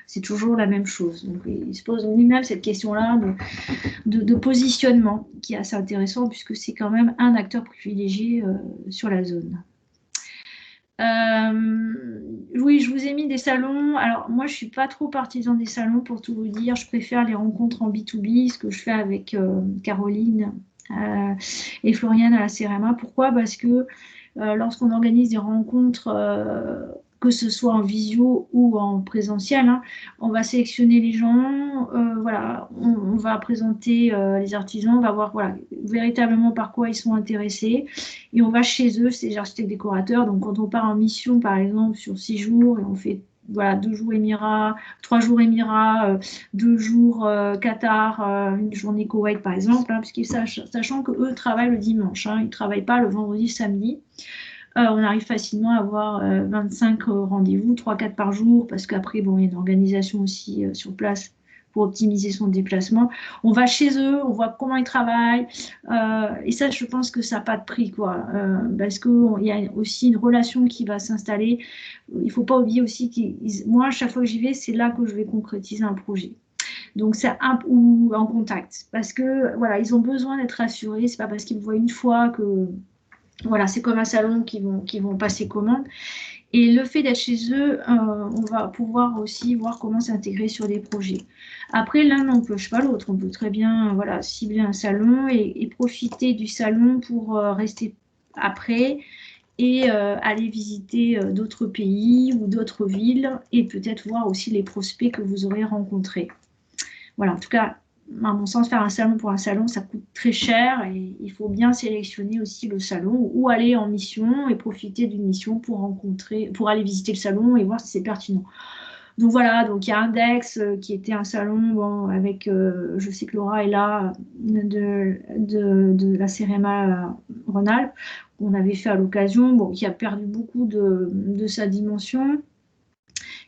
c'est toujours la même chose. Donc, il se pose lui-même cette question-là de positionnement, qui est assez intéressant, puisque c'est quand même un acteur privilégié sur la zone. Oui, je vous ai mis des salons. Alors, moi, je ne suis pas trop partisan des salons, pour tout vous dire. Je préfère les rencontres en B2B, ce que je fais avec Caroline et Floriane à la CRMA. Pourquoi? Parce que lorsqu'on organise des rencontres, que ce soit en visio ou en présentiel, on va sélectionner les gens, voilà, on va présenter les artisans, on va voir, voilà, véritablement par quoi ils sont intéressés, et on va chez eux, c'est les architectes décorateurs. Donc quand on part en mission, par exemple, sur 6 jours, et on fait, voilà, 2 jours Émirats, 3 jours Émirats, 2 jours Qatar, une journée Koweït, par exemple, sachant qu'eux travaillent le dimanche, ils ne travaillent pas le vendredi, samedi. On arrive facilement à avoir 25 rendez-vous, 3-4 par jour, parce qu'après, il y a une organisation aussi sur place pour optimiser son déplacement. On va chez eux, on voit comment ils travaillent, et ça, je pense que ça n'a pas de prix, quoi, parce qu'il y a aussi une relation qui va s'installer. Il ne faut pas oublier aussi que moi, à chaque fois que j'y vais, c'est là que je vais concrétiser un projet. Donc, ou en contact, parce que voilà, ils ont besoin d'être rassurés. C'est pas parce qu'ils me voient une fois que voilà, c'est comme un salon qui vont passer commande. Et le fait d'être chez eux, on va pouvoir aussi voir comment s'intégrer sur des projets. Après, l'un n'empêche pas l'autre. On peut très bien, voilà, cibler un salon et profiter du salon pour rester après, et aller visiter d'autres pays ou d'autres villes, et peut-être voir aussi les prospects que vous aurez rencontrés. Voilà, en tout cas, à mon sens, faire un salon pour un salon, ça coûte très cher, et il faut bien sélectionner aussi le salon, ou aller en mission et profiter d'une mission pour aller visiter le salon et voir si c'est pertinent. Donc voilà, donc il y a Index qui était un salon, avec, je sais que Laura est là, de la CRMA Rhône-Alpes, qu'on avait fait à l'occasion, qui a perdu beaucoup de sa dimension,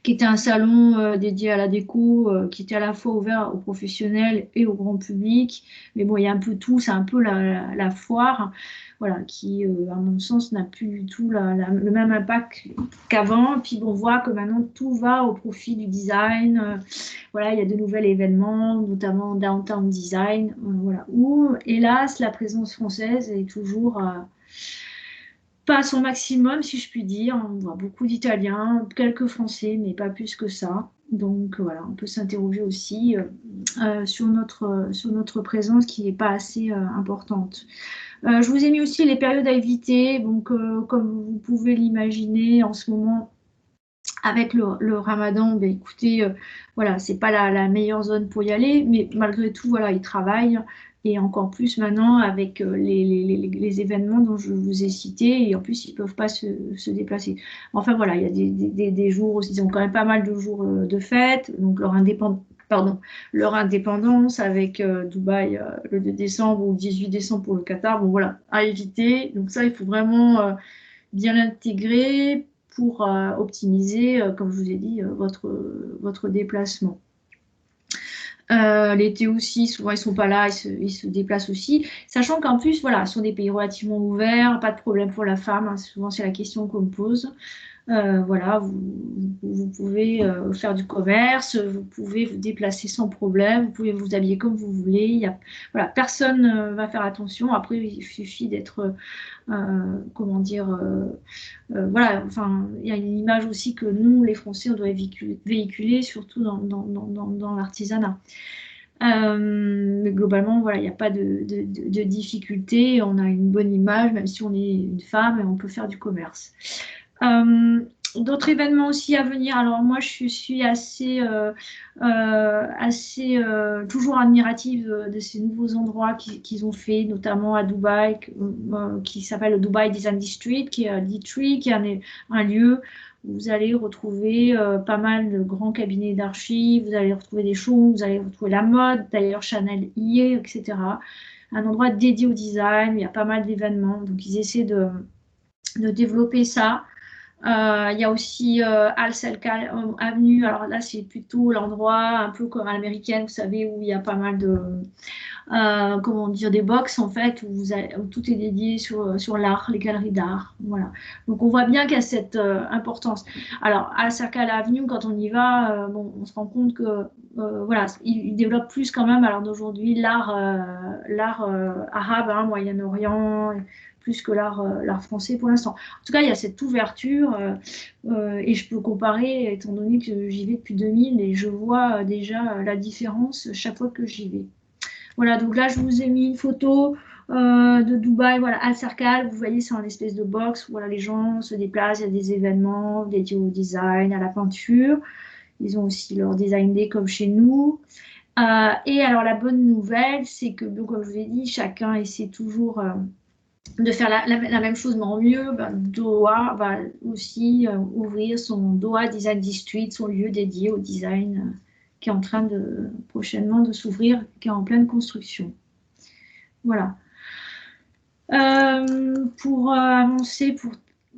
qui était un salon dédié à la déco, qui était à la fois ouvert aux professionnels et au grand public. Mais il y a un peu tout, c'est un peu la foire, voilà, qui, à mon sens, n'a plus du tout le même impact qu'avant. Puis on voit que maintenant, tout va au profit du design. Voilà, il y a de nouveaux événements, notamment Downtown Design, voilà, où, hélas, la présence française est toujours pas à son maximum, si je puis dire. On voit beaucoup d'Italiens, quelques Français, mais pas plus que ça. Donc voilà, on peut s'interroger aussi sur notre présence, qui n'est pas assez importante. Je vous ai mis aussi les périodes à éviter. Donc, comme vous pouvez l'imaginer, en ce moment, avec le Ramadan, écoutez, voilà, c'est pas la meilleure zone pour y aller, mais malgré tout, voilà, ils travaillent. Et encore plus maintenant avec les événements dont je vous ai cités, et en plus, ils ne peuvent pas se déplacer. Enfin voilà, il y a des jours aussi, ils ont quand même pas mal de jours de fête, donc leur indépendance avec Dubaï le 2 décembre ou le 18 décembre pour le Qatar, bon voilà, à éviter. Donc ça, il faut vraiment bien l'intégrer pour optimiser, comme je vous ai dit, votre déplacement. L'été aussi, souvent ils sont pas là, ils se déplacent aussi. Sachant qu'en plus, voilà, ce sont des pays relativement ouverts, pas de problème pour la femme, hein, souvent c'est la question qu'on me pose. Voilà, vous pouvez faire du commerce, vous pouvez vous déplacer sans problème, vous pouvez vous habiller comme vous voulez. Voilà, personne va faire attention. Après, il suffit d'être, comment dire, voilà, enfin, il y a une image aussi que nous, les Français, on doit véhiculer, surtout dans l'artisanat. Mais globalement, voilà, il n'y a pas de difficulté. On a une bonne image, même si on est une femme et on peut faire du commerce. D'autres événements aussi à venir. Alors moi, je suis assez toujours admirative de ces nouveaux endroits qu'ils ont fait, notamment à Dubaï, qui s'appelle le Dubai Design District, qui est à Litree, qui est un lieu où vous allez retrouver pas mal de grands cabinets d'archives, vous allez retrouver des shows, vous allez retrouver la mode, d'ailleurs Chanel y est, etc. Un endroit dédié au design, il y a pas mal d'événements, donc ils essaient de développer ça. Il y a aussi Al Salkal Avenue. Alors là, c'est plutôt l'endroit un peu comme à l'américaine, vous savez, où il y a pas mal de, comment dire, des box en fait, où tout est dédié sur l'art, les galeries d'art. Voilà. Donc on voit bien qu'il y a cette importance. Alors Al Salkal Avenue, quand on y va, bon, on se rend compte que voilà, il développe plus quand même alors d'aujourd'hui l'art arabe, hein, Moyen-Orient, plus que l'art français pour l'instant. En tout cas, il y a cette ouverture et je peux comparer, étant donné que j'y vais depuis 2000 et je vois déjà la différence chaque fois que j'y vais. Voilà, donc là, je vous ai mis une photo de Dubaï, voilà, Al Sarkal. Vous voyez, c'est un espèce de box où voilà, les gens se déplacent, il y a des événements dédiés au design, à la peinture. Ils ont aussi leur design day comme chez nous. Et alors, la bonne nouvelle, c'est que, donc, comme je vous ai dit, chacun essaie toujours de faire la même chose, mais en mieux. Doha va aussi ouvrir son Doha Design District, son lieu dédié au design qui est en train prochainement de s'ouvrir, qui est en pleine construction. Voilà. Pour avancer, pour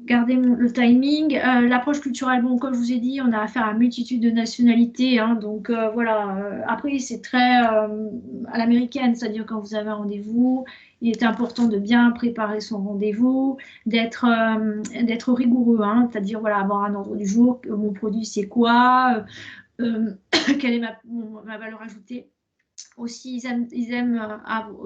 garder le timing, l'approche culturelle, bon, comme je vous ai dit, on a affaire à une multitude de nationalités, hein, donc voilà. Après, c'est très à l'américaine, c'est-à-dire quand vous avez un rendez-vous, il est important de bien préparer son rendez-vous, d'être rigoureux, hein, c'est-à-dire voilà, avoir un ordre du jour, mon produit c'est quoi, quelle est ma valeur ajoutée. Aussi, ils aiment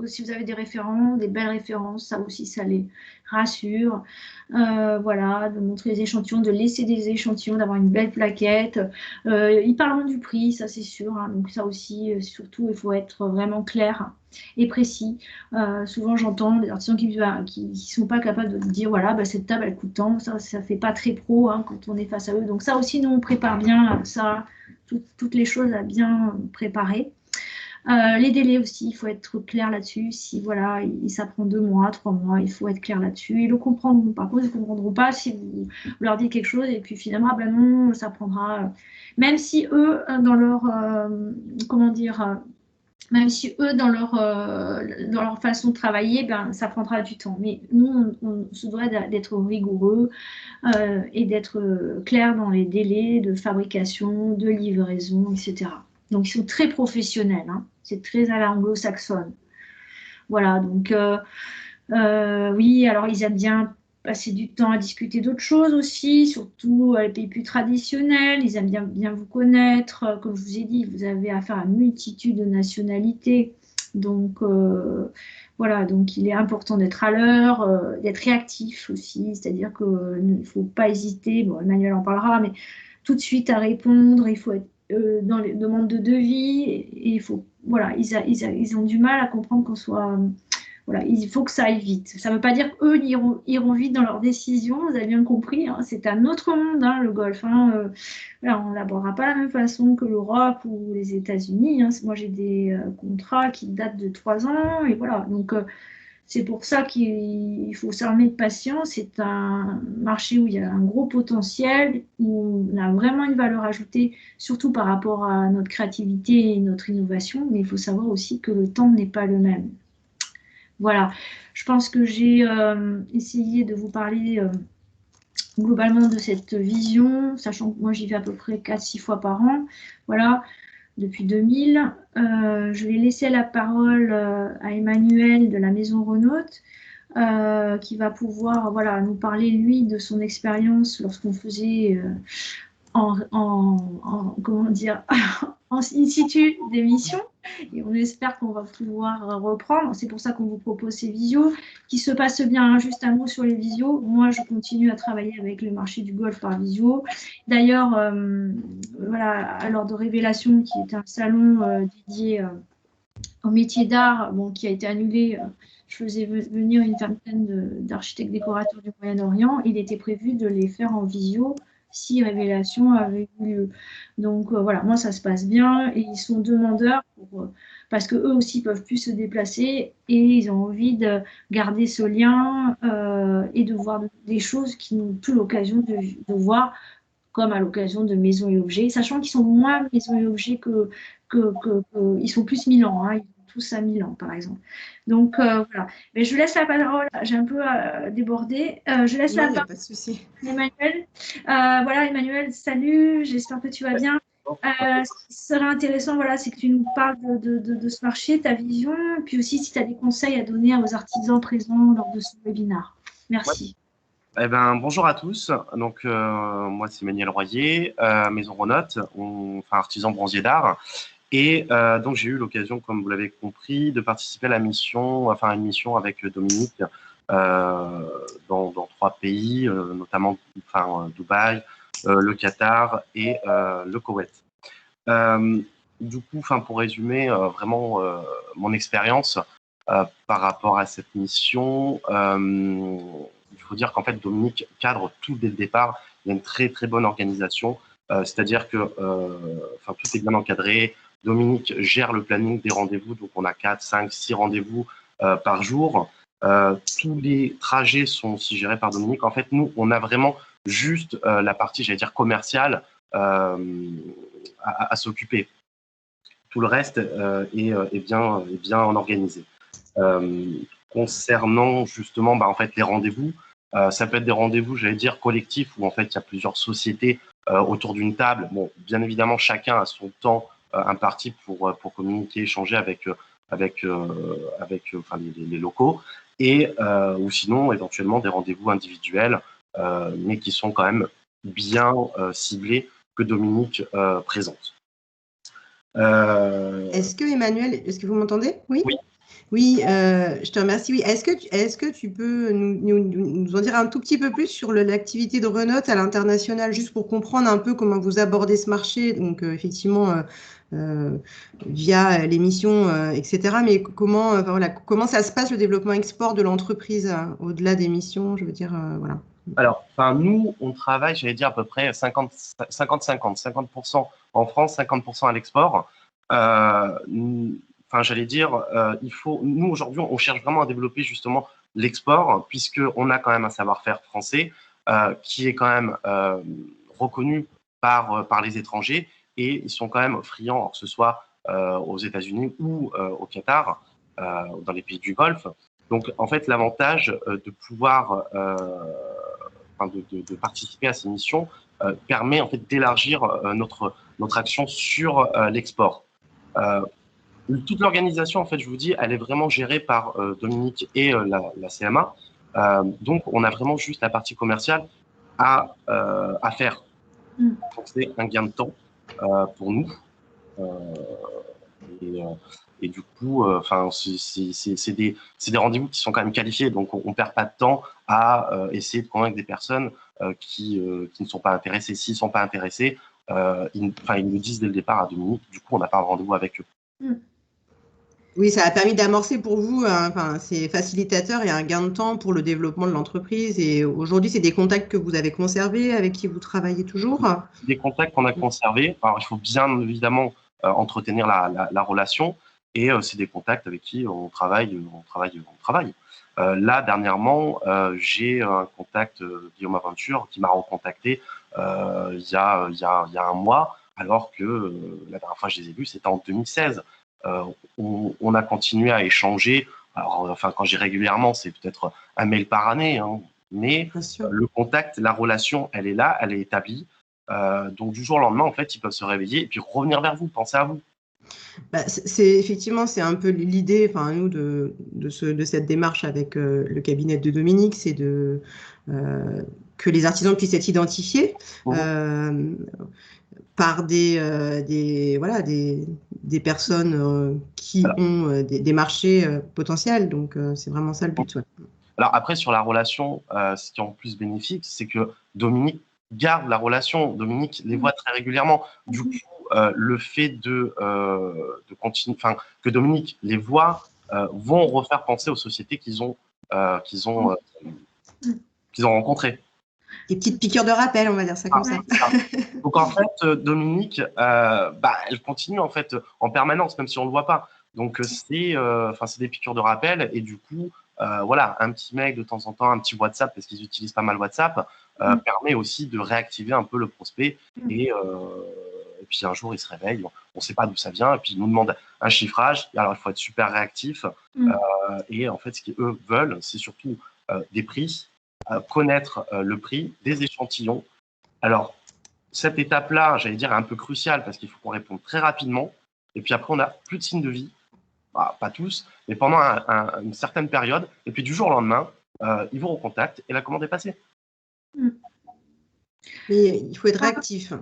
si vous avez des références, des belles références, ça aussi, ça les rassure. Voilà, de montrer les échantillons, de laisser des échantillons, d'avoir une belle plaquette. Ils parleront du prix, ça c'est sûr. Hein, donc ça aussi, surtout, il faut être vraiment clair et précis. Souvent, j'entends des artisans qui sont pas capables de dire, voilà, bah, cette table, elle coûte tant. Ça fait pas très pro hein, quand on est face à eux. Donc ça aussi, nous, on prépare bien ça, toutes les choses à bien préparer. Les délais aussi, il faut être clair là-dessus. Si voilà, ça prend 2 mois, 3 mois, il faut être clair là-dessus. Ils le comprendront. Par contre, ils ne comprendront pas si vous leur dites quelque chose et puis finalement, ah ben non, ça prendra. Même si eux, dans leur, comment dire, même si eux, dans leur façon de travailler, ben, ça prendra du temps. Mais nous, on se doit d'être rigoureux et d'être clair dans les délais de fabrication, de livraison, etc. Donc, ils sont très professionnels. Hein. C'est très à l'anglo-saxonne. Voilà, donc oui, alors ils aiment bien passer du temps à discuter d'autres choses aussi, surtout les pays plus traditionnels. Ils aiment bien vous connaître. Comme je vous ai dit, vous avez affaire à une multitude de nationalités. Donc, voilà, donc il est important d'être à l'heure, d'être réactif aussi. C'est-à-dire qu'il ne faut pas hésiter. Bon, Emmanuel en parlera, mais tout de suite à répondre. Il faut être dans les demandes de devis et il faut, voilà, ils ont du mal à comprendre qu'on soit, voilà, il faut que ça aille vite. Ça ne veut pas dire qu'eux iront vite dans leurs décisions, vous avez bien compris, hein, c'est un autre monde, hein, le Golfe. Hein, voilà, on ne l'abordera pas de la même façon que l'Europe ou les États-Unis. Hein. Moi, j'ai des contrats qui datent de 3 ans et voilà, donc c'est pour ça qu'il faut s'armer de patience. C'est un marché où il y a un gros potentiel, où on a vraiment une valeur ajoutée, surtout par rapport à notre créativité et notre innovation. Mais il faut savoir aussi que le temps n'est pas le même. Voilà, je pense que j'ai essayé de vous parler globalement de cette vision, sachant que moi j'y vais à peu près 4-6 fois par an, voilà, depuis 2000. Je vais laisser la parole à Emmanuel de la Maison Renault, qui va pouvoir voilà, nous parler, lui, de son expérience lorsqu'on faisait comment dire, in situ des missions. Et on espère qu'on va pouvoir reprendre. C'est pour ça qu'on vous propose ces visios qui se passent bien. Juste un mot sur les visios. Moi, je continue à travailler avec le marché du golf par visio. D'ailleurs, voilà, à l'heure de Révélation, qui est un salon dédié au métier d'art, bon, qui a été annulé. Je faisais venir une vingtaine d'architectes décorateurs du Moyen-Orient. Il était prévu de les faire en visio si Révélation avait eu lieu. Donc voilà, moi ça se passe bien et ils sont demandeurs parce qu'eux aussi ne peuvent plus se déplacer et ils ont envie de garder ce lien et de voir des choses qu'ils n'ont plus l'occasion de voir, comme à l'occasion de Maisons et Objets, sachant qu'ils sont moins Maisons et Objets ils sont plus Milan, hein, ils sont tous à Milan par exemple. Donc voilà, mais je laisse la parole, j'ai un peu débordé, je laisse
Non,
la
il n'y a
parole
pas de souci.
à Emmanuel. Voilà Emmanuel, salut, j'espère que tu vas bien. Ce qui serait intéressant, voilà, c'est que tu nous parles de ce marché, ta vision, puis aussi si tu as des conseils à donner aux artisans présents lors de ce webinaire. Merci.
Eh ben, bonjour à tous. Donc, moi, c'est Emmanuel Royer, Maison Renault, artisan bronzier d'art. Et donc, j'ai eu l'occasion, comme vous l'avez compris, de participer à la mission, enfin, une mission avec Dominique dans 3 pays, notamment Dubaï, le Qatar et le Koweït. Du coup, pour résumer vraiment mon expérience par rapport à cette mission, il faut dire qu'en fait, Dominique cadre tout dès le départ. Il y a une très, très bonne organisation. C'est-à-dire que tout est bien encadré. Dominique gère le planning des rendez-vous. Donc, on a 4, 5, 6 rendez-vous par jour. Tous les trajets sont aussi gérés par Dominique. En fait, nous, on a vraiment juste la partie, j'allais dire, commerciale à s'occuper. Tout le reste est bien organisé. Concernant justement en fait, les rendez-vous, ça peut être des rendez-vous, j'allais dire, collectifs, où en fait, il y a plusieurs sociétés autour d'une table. Bon, bien évidemment, chacun a son temps imparti pour communiquer, échanger avec les locaux, et ou sinon, éventuellement, des rendez-vous individuels, mais qui sont quand même bien ciblés, que Dominique présente.
Est-ce que Emmanuel, est-ce que vous m'entendez? Oui.
Oui.
Oui, je te remercie. Oui. Est-ce que tu peux nous en dire un tout petit peu plus sur l'activité de Renault à l'international, juste pour comprendre un peu comment vous abordez ce marché, donc effectivement via les missions, etc. Mais comment, voilà, comment ça se passe le développement export de l'entreprise au-delà des missions, je veux dire, voilà.
Alors, nous, on travaille, j'allais dire à peu près 50% en France, 50% à l'export. J'allais dire, nous aujourd'hui, on cherche vraiment à développer justement l'export, puisqu'on a quand même un savoir-faire français qui est quand même reconnu par les étrangers, et ils sont quand même friands, que ce soit aux États-Unis ou au Qatar, dans les pays du Golfe. Donc, en fait, l'avantage de pouvoir de participer à ces missions permet en fait d'élargir notre action sur l'export. Toute l'organisation, en fait, je vous dis, elle est vraiment gérée par Dominique et la CMA. Donc, on a vraiment juste la partie commerciale à faire. Donc, c'est un gain de temps pour nous. Et du coup, c'est des rendez-vous qui sont quand même qualifiés, donc on ne perd pas de temps à essayer de convaincre des personnes qui ne sont pas intéressées. S'ils ne sont pas intéressés, ils nous disent dès le départ à Dominique, du coup, on n'a pas un rendez-vous avec eux.
Oui, ça a permis d'amorcer pour vous, c'est facilitateur et un gain de temps pour le développement de l'entreprise. Et aujourd'hui, c'est des contacts que vous avez conservés, avec qui vous travaillez toujours?
Des contacts qu'on a conservés. Alors, il faut bien évidemment entretenir la relation, et c'est des contacts avec qui on travaille. Là, dernièrement, j'ai un contact, Guillaume Aventure, qui m'a recontacté il y a un mois, alors que la dernière fois que je les ai vus, c'était en 2016. On a continué à échanger. Alors, quand j'ai régulièrement, c'est peut-être un mail par année, hein, mais
Bien sûr.
le contact, la relation, elle est là, elle est établie. Donc du jour au lendemain, en fait, ils peuvent se réveiller et puis revenir vers vous, penser à vous.
Bah, effectivement, c'est un peu l'idée, enfin, nous, de cette démarche avec le cabinet de Dominique, c'est que les artisans puissent être identifiés par voilà, des personnes qui
Voilà.
ont des marchés potentiels. Donc, c'est vraiment ça le but. Ouais.
Alors après, sur la relation, ce qui est en plus bénéfique, c'est que Dominique garde la relation. Dominique les voit très régulièrement. Du coup, le fait de continuer, enfin, que Dominique les voit, vont refaire penser aux sociétés qu'ils ont rencontrées.
Des petites piqûres de rappel, on va dire ça comme ça.
Donc en fait, Dominique, elle continue en fait en permanence, même si on le voit pas. Donc c'est des piqûres de rappel et du coup, voilà, un petit mail de temps en temps, un petit WhatsApp parce qu'ils utilisent pas mal WhatsApp, permet aussi de réactiver un peu le prospect et puis un jour il se réveille, on ne sait pas d'où ça vient et puis il nous demande un chiffrage. Alors il faut être super réactif et en fait ce qu'eux veulent, c'est surtout des prix, connaître le prix des échantillons. Alors, cette étape-là, j'allais dire, est un peu cruciale parce qu'il faut qu'on réponde très rapidement. Et puis après, on n'a plus de signes de vie. Bah, pas tous, mais pendant une certaine période. Et puis du jour au lendemain, ils vous recontactent et la commande est passée.
Mais il faut être réactif.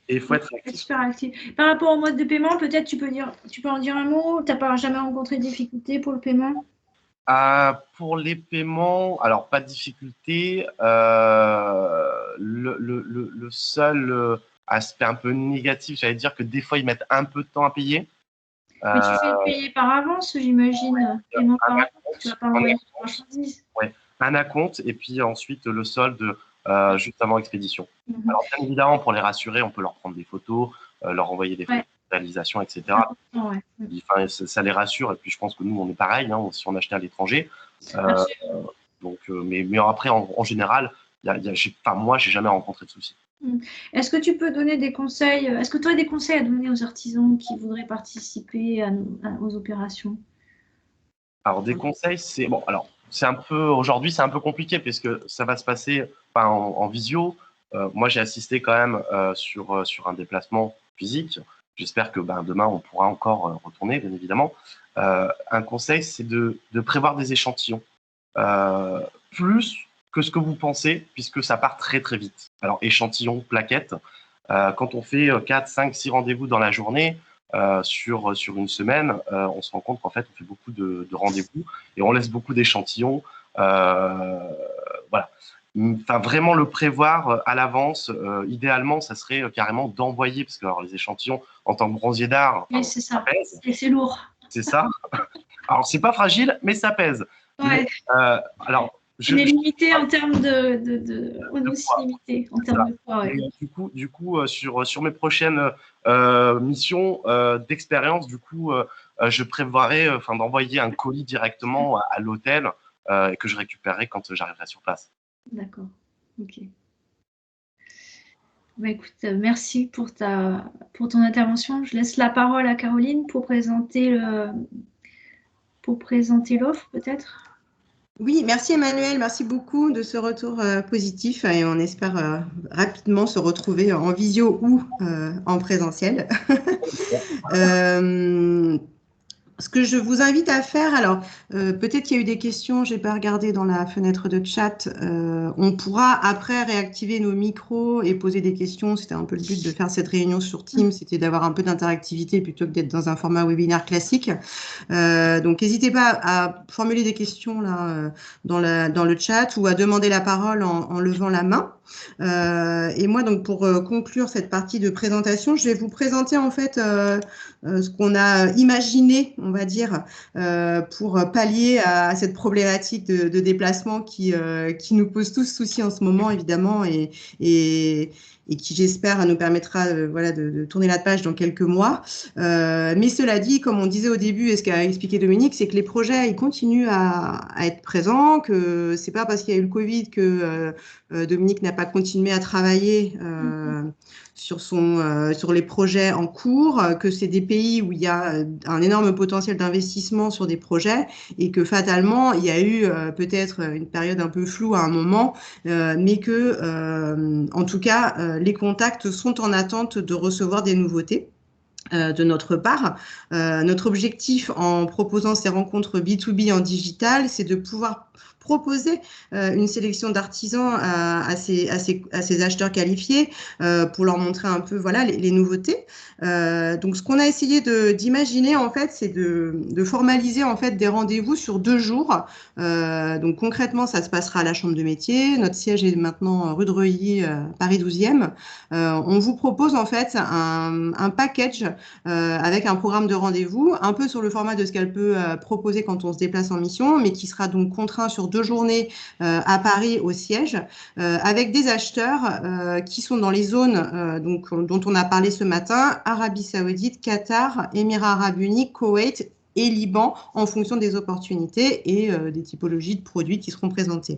Et il faut être réactif.
Super actif. Par rapport au mode de paiement, peut-être tu peux en dire un mot. Tu n'as jamais rencontré de difficultés pour le paiement?
Pour les paiements, alors pas de difficulté. Le seul aspect un peu négatif, j'allais dire que des fois ils mettent un peu de temps à payer.
Mais tu fais payer par avance, j'imagine. Paiement par avance, tu vas pas envoyer de marchandises.
Oui, un acompte et puis ensuite le solde juste avant expédition. Alors bien évidemment, pour les rassurer, on peut leur prendre des photos, leur envoyer des photos de réalisation, etc. Enfin, ça les rassure et puis je pense que nous on est pareil si on achetait à l'étranger. Mais après en général, moi j'ai jamais rencontré de soucis.
Est-ce que tu peux donner des conseils? Est-ce que tu as des conseils à donner aux artisans qui voudraient participer aux opérations?
Alors des conseils, c'est un peu aujourd'hui c'est un peu compliqué parce que ça va se passer en visio. Moi j'ai assisté quand même sur un déplacement physique. J'espère que demain on pourra encore retourner, bien évidemment. Un conseil, c'est de prévoir des échantillons plus que ce que vous pensez, puisque ça part très très vite. Alors échantillons, plaquettes. Quand on fait 4, 5, 6 rendez-vous dans la journée, sur une semaine, on se rend compte qu'en fait, on fait beaucoup de rendez-vous et on laisse beaucoup d'échantillons. Voilà. Enfin, vraiment le prévoir à l'avance. Idéalement, ça serait carrément d'envoyer, parce que alors, les échantillons, en tant que bronzier d'art,
c'est ça. Et c'est lourd.
C'est ça. Alors, c'est pas fragile, mais ça pèse.
Ouais.
Mais,
on est limité en termes on est aussi limité en termes de poids. Ouais.
Du coup, sur mes prochaines missions d'expérience, je prévoirais d'envoyer un colis directement à l'hôtel et que je récupérerai quand j'arriverai sur place. D'accord.
Ok. Écoute, merci pour ton intervention. Je laisse la parole à Caroline pour présenter l'offre, peut-être.
Oui, merci Emmanuel, merci beaucoup de ce retour positif et on espère rapidement se retrouver en visio ou en présentiel. Ce que je vous invite à faire, alors peut-être qu'il y a eu des questions, je n'ai pas regardé dans la fenêtre de chat, on pourra après réactiver nos micros et poser des questions. C'était un peu le but de faire cette réunion sur Teams, c'était d'avoir un peu d'interactivité plutôt que d'être dans un format webinaire classique. Donc n'hésitez pas à formuler des questions là dans le chat ou à demander la parole en levant la main. Et moi, donc pour conclure cette partie de présentation, je vais vous présenter en fait ce qu'on a imaginé, on va dire, pour pallier à cette problématique de déplacement qui nous pose tous souci en ce moment, évidemment, et qui, j'espère, nous permettra de tourner la page dans quelques mois. Mais cela dit, comme on disait au début, et ce qu'a expliqué Dominique, c'est que les projets ils continuent à être présents, que c'est pas parce qu'il y a eu le Covid que Dominique n'a pas continué à travailler sur les projets en cours, que c'est des pays où il y a un énorme potentiel d'investissement sur des projets et que fatalement, il y a eu peut-être une période un peu floue à un moment, mais que, en tout cas, les contacts sont en attente de recevoir des nouveautés. De notre part. Notre objectif en proposant ces rencontres B2B en digital, c'est de pouvoir proposer une sélection d'artisans à ces acheteurs qualifiés pour leur montrer un peu voilà, les nouveautés. Donc, ce qu'on a essayé d'imaginer, en fait, c'est de formaliser en fait, des rendez-vous sur 2 jours. Donc, concrètement, ça se passera à la Chambre de métier. Notre siège est maintenant rue de Reuilly, Paris 12e. On vous propose en fait un package avec un programme de rendez-vous, un peu sur le format de ce qu'elle peut proposer quand on se déplace en mission, mais qui sera donc contraint sur 2 journées à Paris au siège, avec des acheteurs qui sont dans les zones dont on a parlé ce matin, Arabie Saoudite, Qatar, Émirats Arabes Unis, Koweït et Liban, en fonction des opportunités et des typologies de produits qui seront présentés.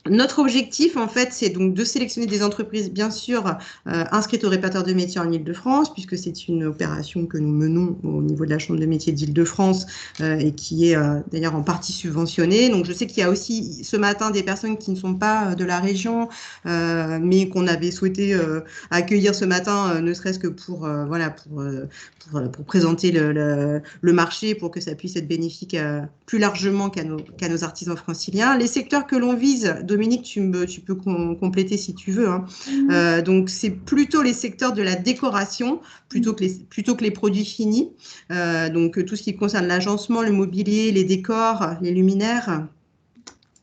Notre objectif, en fait, c'est donc de sélectionner des entreprises, bien sûr, inscrites au répertoire de métiers en Île-de-France, puisque c'est une opération que nous menons au niveau de la Chambre de métiers d'Île-de-France et qui est d'ailleurs en partie subventionnée. Donc, je sais qu'il y a aussi ce matin des personnes qui ne sont pas de la région, mais qu'on avait souhaité accueillir ce matin, ne serait-ce que pour, pour présenter le marché, pour que ça puisse être bénéfique plus largement qu'à nos artisans franciliens. Les secteurs que l'on vise, Dominique, tu peux compléter si tu veux. Hein. Donc, c'est plutôt les secteurs de la décoration, plutôt que les produits finis. Donc, tout ce qui concerne l'agencement, le mobilier, les décors, les luminaires.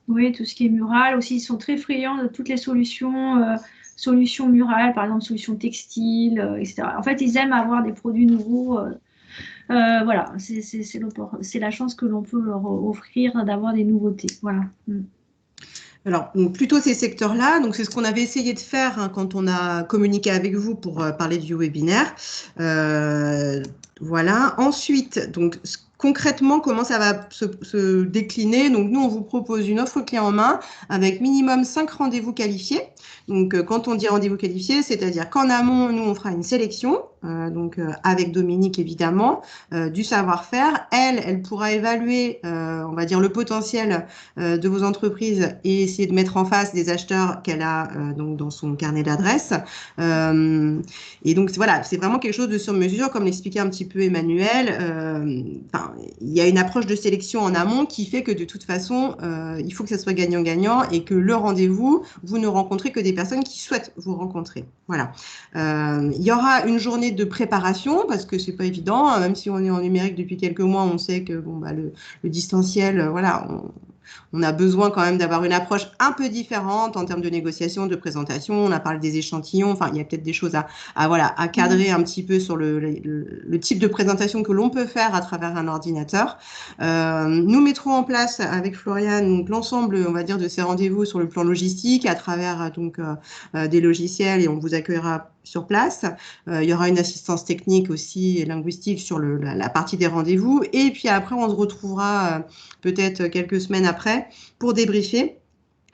Oui, tout ce qui est mural. Aussi, ils sont très friands de toutes les solutions murales, par exemple, solutions textiles, etc. En fait, ils aiment avoir des produits nouveaux. Voilà, c'est la chance que l'on peut leur offrir d'avoir des nouveautés. Voilà.
Alors, donc, plutôt ces secteurs-là, donc c'est ce qu'on avait essayé de faire hein, quand on a communiqué avec vous pour parler du webinaire. Voilà. Ensuite, donc concrètement, comment ça va se décliner? Donc, nous, on vous propose une offre clé en main avec minimum 5 rendez-vous qualifiés. Donc, quand on dit rendez-vous qualifié, c'est-à-dire qu'en amont, nous, on fera une sélection, avec Dominique, évidemment, du savoir-faire. Elle pourra évaluer, on va dire, le potentiel de vos entreprises et essayer de mettre en face des acheteurs qu'elle a donc dans son carnet d'adresses. Et donc, voilà, c'est vraiment quelque chose de sur mesure, comme l'expliquait un petit peu Emmanuel. Il y a une approche de sélection en amont qui fait que de toute façon, il faut que ça soit gagnant-gagnant et que le rendez-vous, vous ne rencontrez que des personnes qui souhaitent vous rencontrer. Voilà. Il y aura une journée de préparation parce que c'est pas évident, même si on est en numérique depuis quelques mois, on sait que bon, bah, le distanciel, voilà, on a besoin quand même d'avoir une approche un peu différente en termes de négociation, de présentation. On a parlé des échantillons. Enfin, il y a peut-être des choses à cadrer un petit peu sur le type de présentation que l'on peut faire à travers un ordinateur. Nous mettrons en place avec Floriane l'ensemble, on va dire, de ces rendez-vous sur le plan logistique à travers donc des logiciels et on vous accueillera sur place. Il y aura une assistance technique aussi et linguistique sur la partie des rendez-vous. Et puis après, on se retrouvera peut-être quelques semaines après pour débriefer,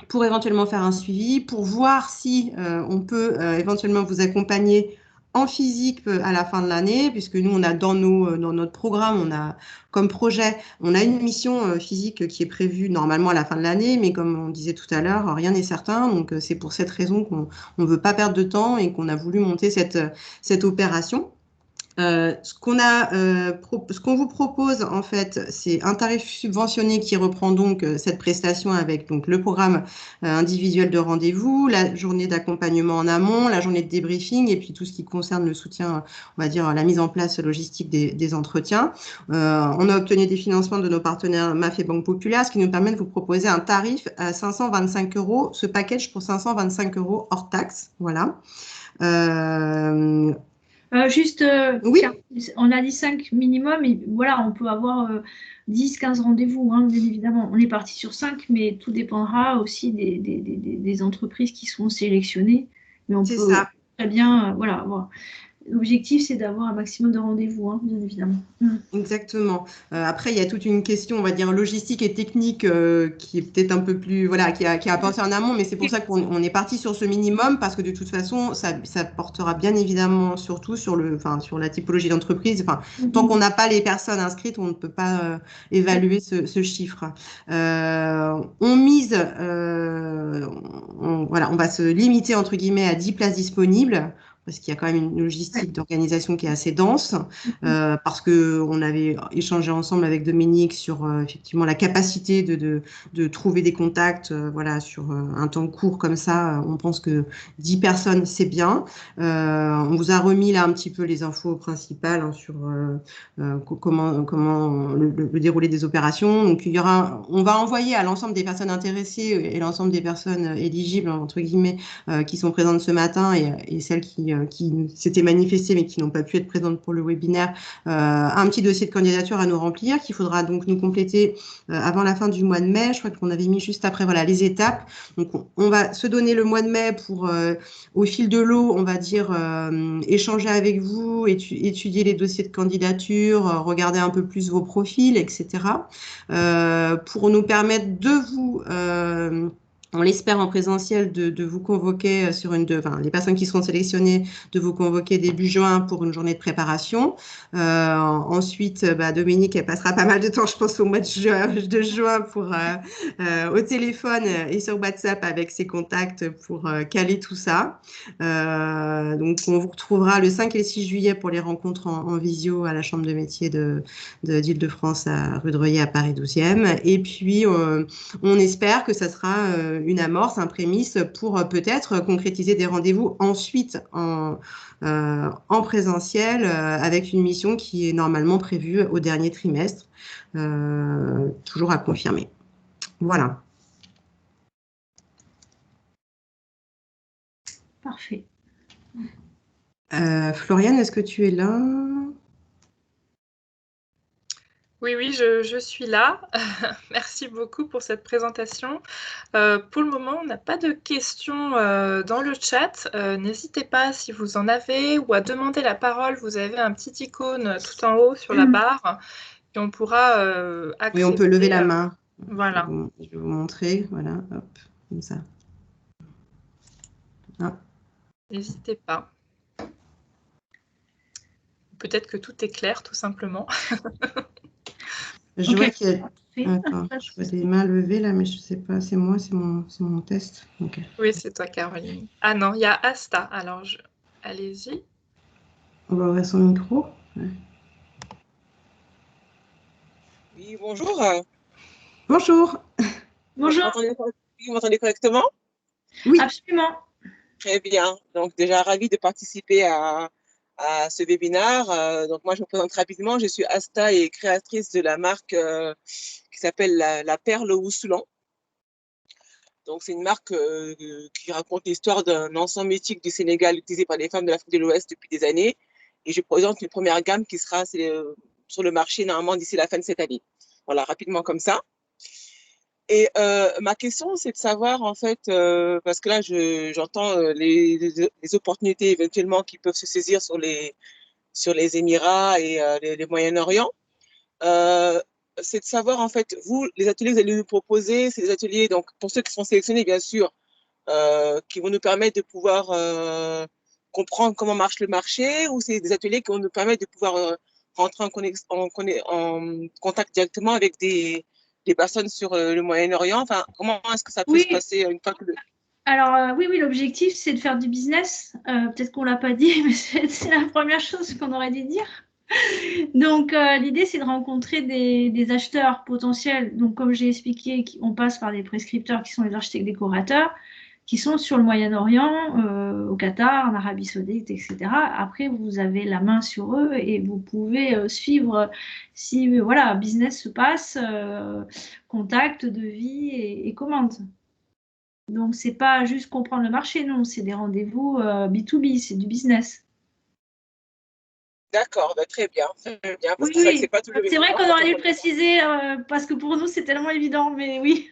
pour éventuellement faire un suivi, pour voir si on peut éventuellement vous accompagner en physique à la fin de l'année, puisque nous, on a dans notre programme, on a comme projet, on a une mission physique qui est prévue normalement à la fin de l'année, mais comme on disait tout à l'heure, rien n'est certain. Donc, c'est pour cette raison qu'on ne veut pas perdre de temps et qu'on a voulu monter cette opération. Ce qu'on vous propose, en fait, c'est un tarif subventionné qui reprend donc cette prestation avec donc, le programme individuel de rendez-vous, la journée d'accompagnement en amont, la journée de débriefing et puis tout ce qui concerne le soutien, on va dire, la mise en place logistique des entretiens. On a obtenu des financements de nos partenaires MAF et Banque Populaire, ce qui nous permet de vous proposer un tarif à 525 €, ce package pour 525 € hors taxe. Voilà.
Oui. On a dit 5 minimum, et voilà, on peut avoir 10-15 rendez-vous, hein, bien évidemment. On est parti sur 5, mais tout dépendra aussi des entreprises qui seront sélectionnées. Mais on peut très bien, voilà. l'objectif, c'est d'avoir un maximum de rendez-vous, hein, bien évidemment.
Exactement. Après, il y a toute une question, on va dire, logistique et technique qui est peut-être un peu plus, voilà, qui a apporté en amont, mais c'est pour ça qu'on est parti sur ce minimum, parce que de toute façon, ça portera bien évidemment surtout sur sur la typologie d'entreprise. Enfin, tant qu'on n'a pas les personnes inscrites, on ne peut pas évaluer ce chiffre. On mise, voilà, on va se limiter, entre guillemets, à 10 places disponibles, parce qu'il y a quand même une logistique d'organisation qui est assez dense, parce qu'on avait échangé ensemble avec Dominique sur effectivement la capacité de trouver des contacts voilà, sur un temps court comme ça. On pense que 10 personnes, c'est bien. On vous a remis là un petit peu les infos principales hein, sur comment le déroulé des opérations. Donc, on va envoyer à l'ensemble des personnes intéressées et l'ensemble des personnes éligibles, entre guillemets, qui sont présentes ce matin et celles qui s'étaient manifestées mais qui n'ont pas pu être présentes pour le webinaire, un petit dossier de candidature à nous remplir qu'il faudra donc nous compléter avant la fin du mois de mai. Je crois qu'on avait mis juste après voilà, les étapes. Donc, on va se donner le mois de mai pour, au fil de l'eau, on va dire, échanger avec vous, étudier les dossiers de candidature, regarder un peu plus vos profils, etc. Pour nous permettre de vous on l'espère en présentiel, de vous convoquer sur les personnes qui seront sélectionnées, de vous convoquer début juin pour une journée de préparation. Ensuite, Dominique, elle passera pas mal de temps, je pense, au mois de juin pour, au téléphone et sur WhatsApp avec ses contacts pour caler tout ça. Donc, on vous retrouvera le 5 et le 6 juillet pour les rencontres en visio à la Chambre de métier d'Île-de-France à rue de Reuillet à Paris 12e. Et puis, on espère que ça sera une amorce, un prémisse pour peut-être concrétiser des rendez-vous ensuite en présentiel avec une mission qui est normalement prévue au dernier trimestre, toujours à confirmer. Voilà.
Parfait.
Floriane, est-ce que tu es là ?
Oui, je suis là. Merci beaucoup pour cette présentation. Pour le moment, on n'a pas de questions dans le chat. N'hésitez pas si vous en avez ou à demander la parole. Vous avez un petit icône tout en haut sur la barre et on pourra accéder.
Oui, on peut lever la main.
Voilà.
Je vais vous montrer. Voilà, hop, comme ça. Ah.
N'hésitez pas. Peut-être que tout est clair, tout simplement.
Je vois qu'il y a... Attends, je vois des mains levées là, mais je ne sais pas, c'est moi, c'est mon test. Okay.
Oui, c'est toi, Caroline. Ah non, il y a Asta. Alors, allez-y.
On va ouvrir son micro. Ouais.
Oui, bonjour.
Bonjour.
Bonjour.
Vous m'entendez correctement?
Oui. Absolument.
Très bien. Donc, déjà, ravie de participer à ce webinaire. Donc, moi, je me présente rapidement. Je suis Asta et créatrice de la marque qui s'appelle la Perle Oussoulan. Donc, c'est une marque qui raconte l'histoire d'un encens mythique du Sénégal utilisé par les femmes de l'Afrique de l'Ouest depuis des années. Et je présente une première gamme qui sera sur le marché normalement d'ici la fin de cette année. Voilà, rapidement comme ça. Et ma question, c'est de savoir, en fait, parce que là, j'entends les opportunités éventuellement qui peuvent se saisir sur les Émirats et les Moyen-Orient. C'est de savoir, en fait, vous, les ateliers que vous allez nous proposer, c'est des ateliers, donc, pour ceux qui seront sélectionnés, bien sûr, qui vont nous permettre de pouvoir comprendre comment marche le marché, ou c'est des ateliers qui vont nous permettre de pouvoir rentrer en contact directement avec des personnes sur le Moyen-Orient. Enfin, comment est-ce que ça peut se passer une fois que
Alors, oui, l'objectif, c'est de faire du business. Peut-être qu'on ne l'a pas dit, mais c'est la première chose qu'on aurait dû dire. Donc, l'idée, c'est de rencontrer des acheteurs potentiels. Donc, comme j'ai expliqué, on passe par des prescripteurs qui sont les architectes décorateurs, qui sont sur le Moyen-Orient, au Qatar, en Arabie Saoudite, etc. Après, vous avez la main sur eux et vous pouvez suivre si voilà, business se passe, contact, devis et commande. Donc, c'est pas juste comprendre le marché, non, c'est des rendez-vous B2B, c'est du business.
D'accord, très bien.
Oui, c'est vrai qu'on aurait dû le préciser parce que pour nous, c'est tellement évident, mais oui.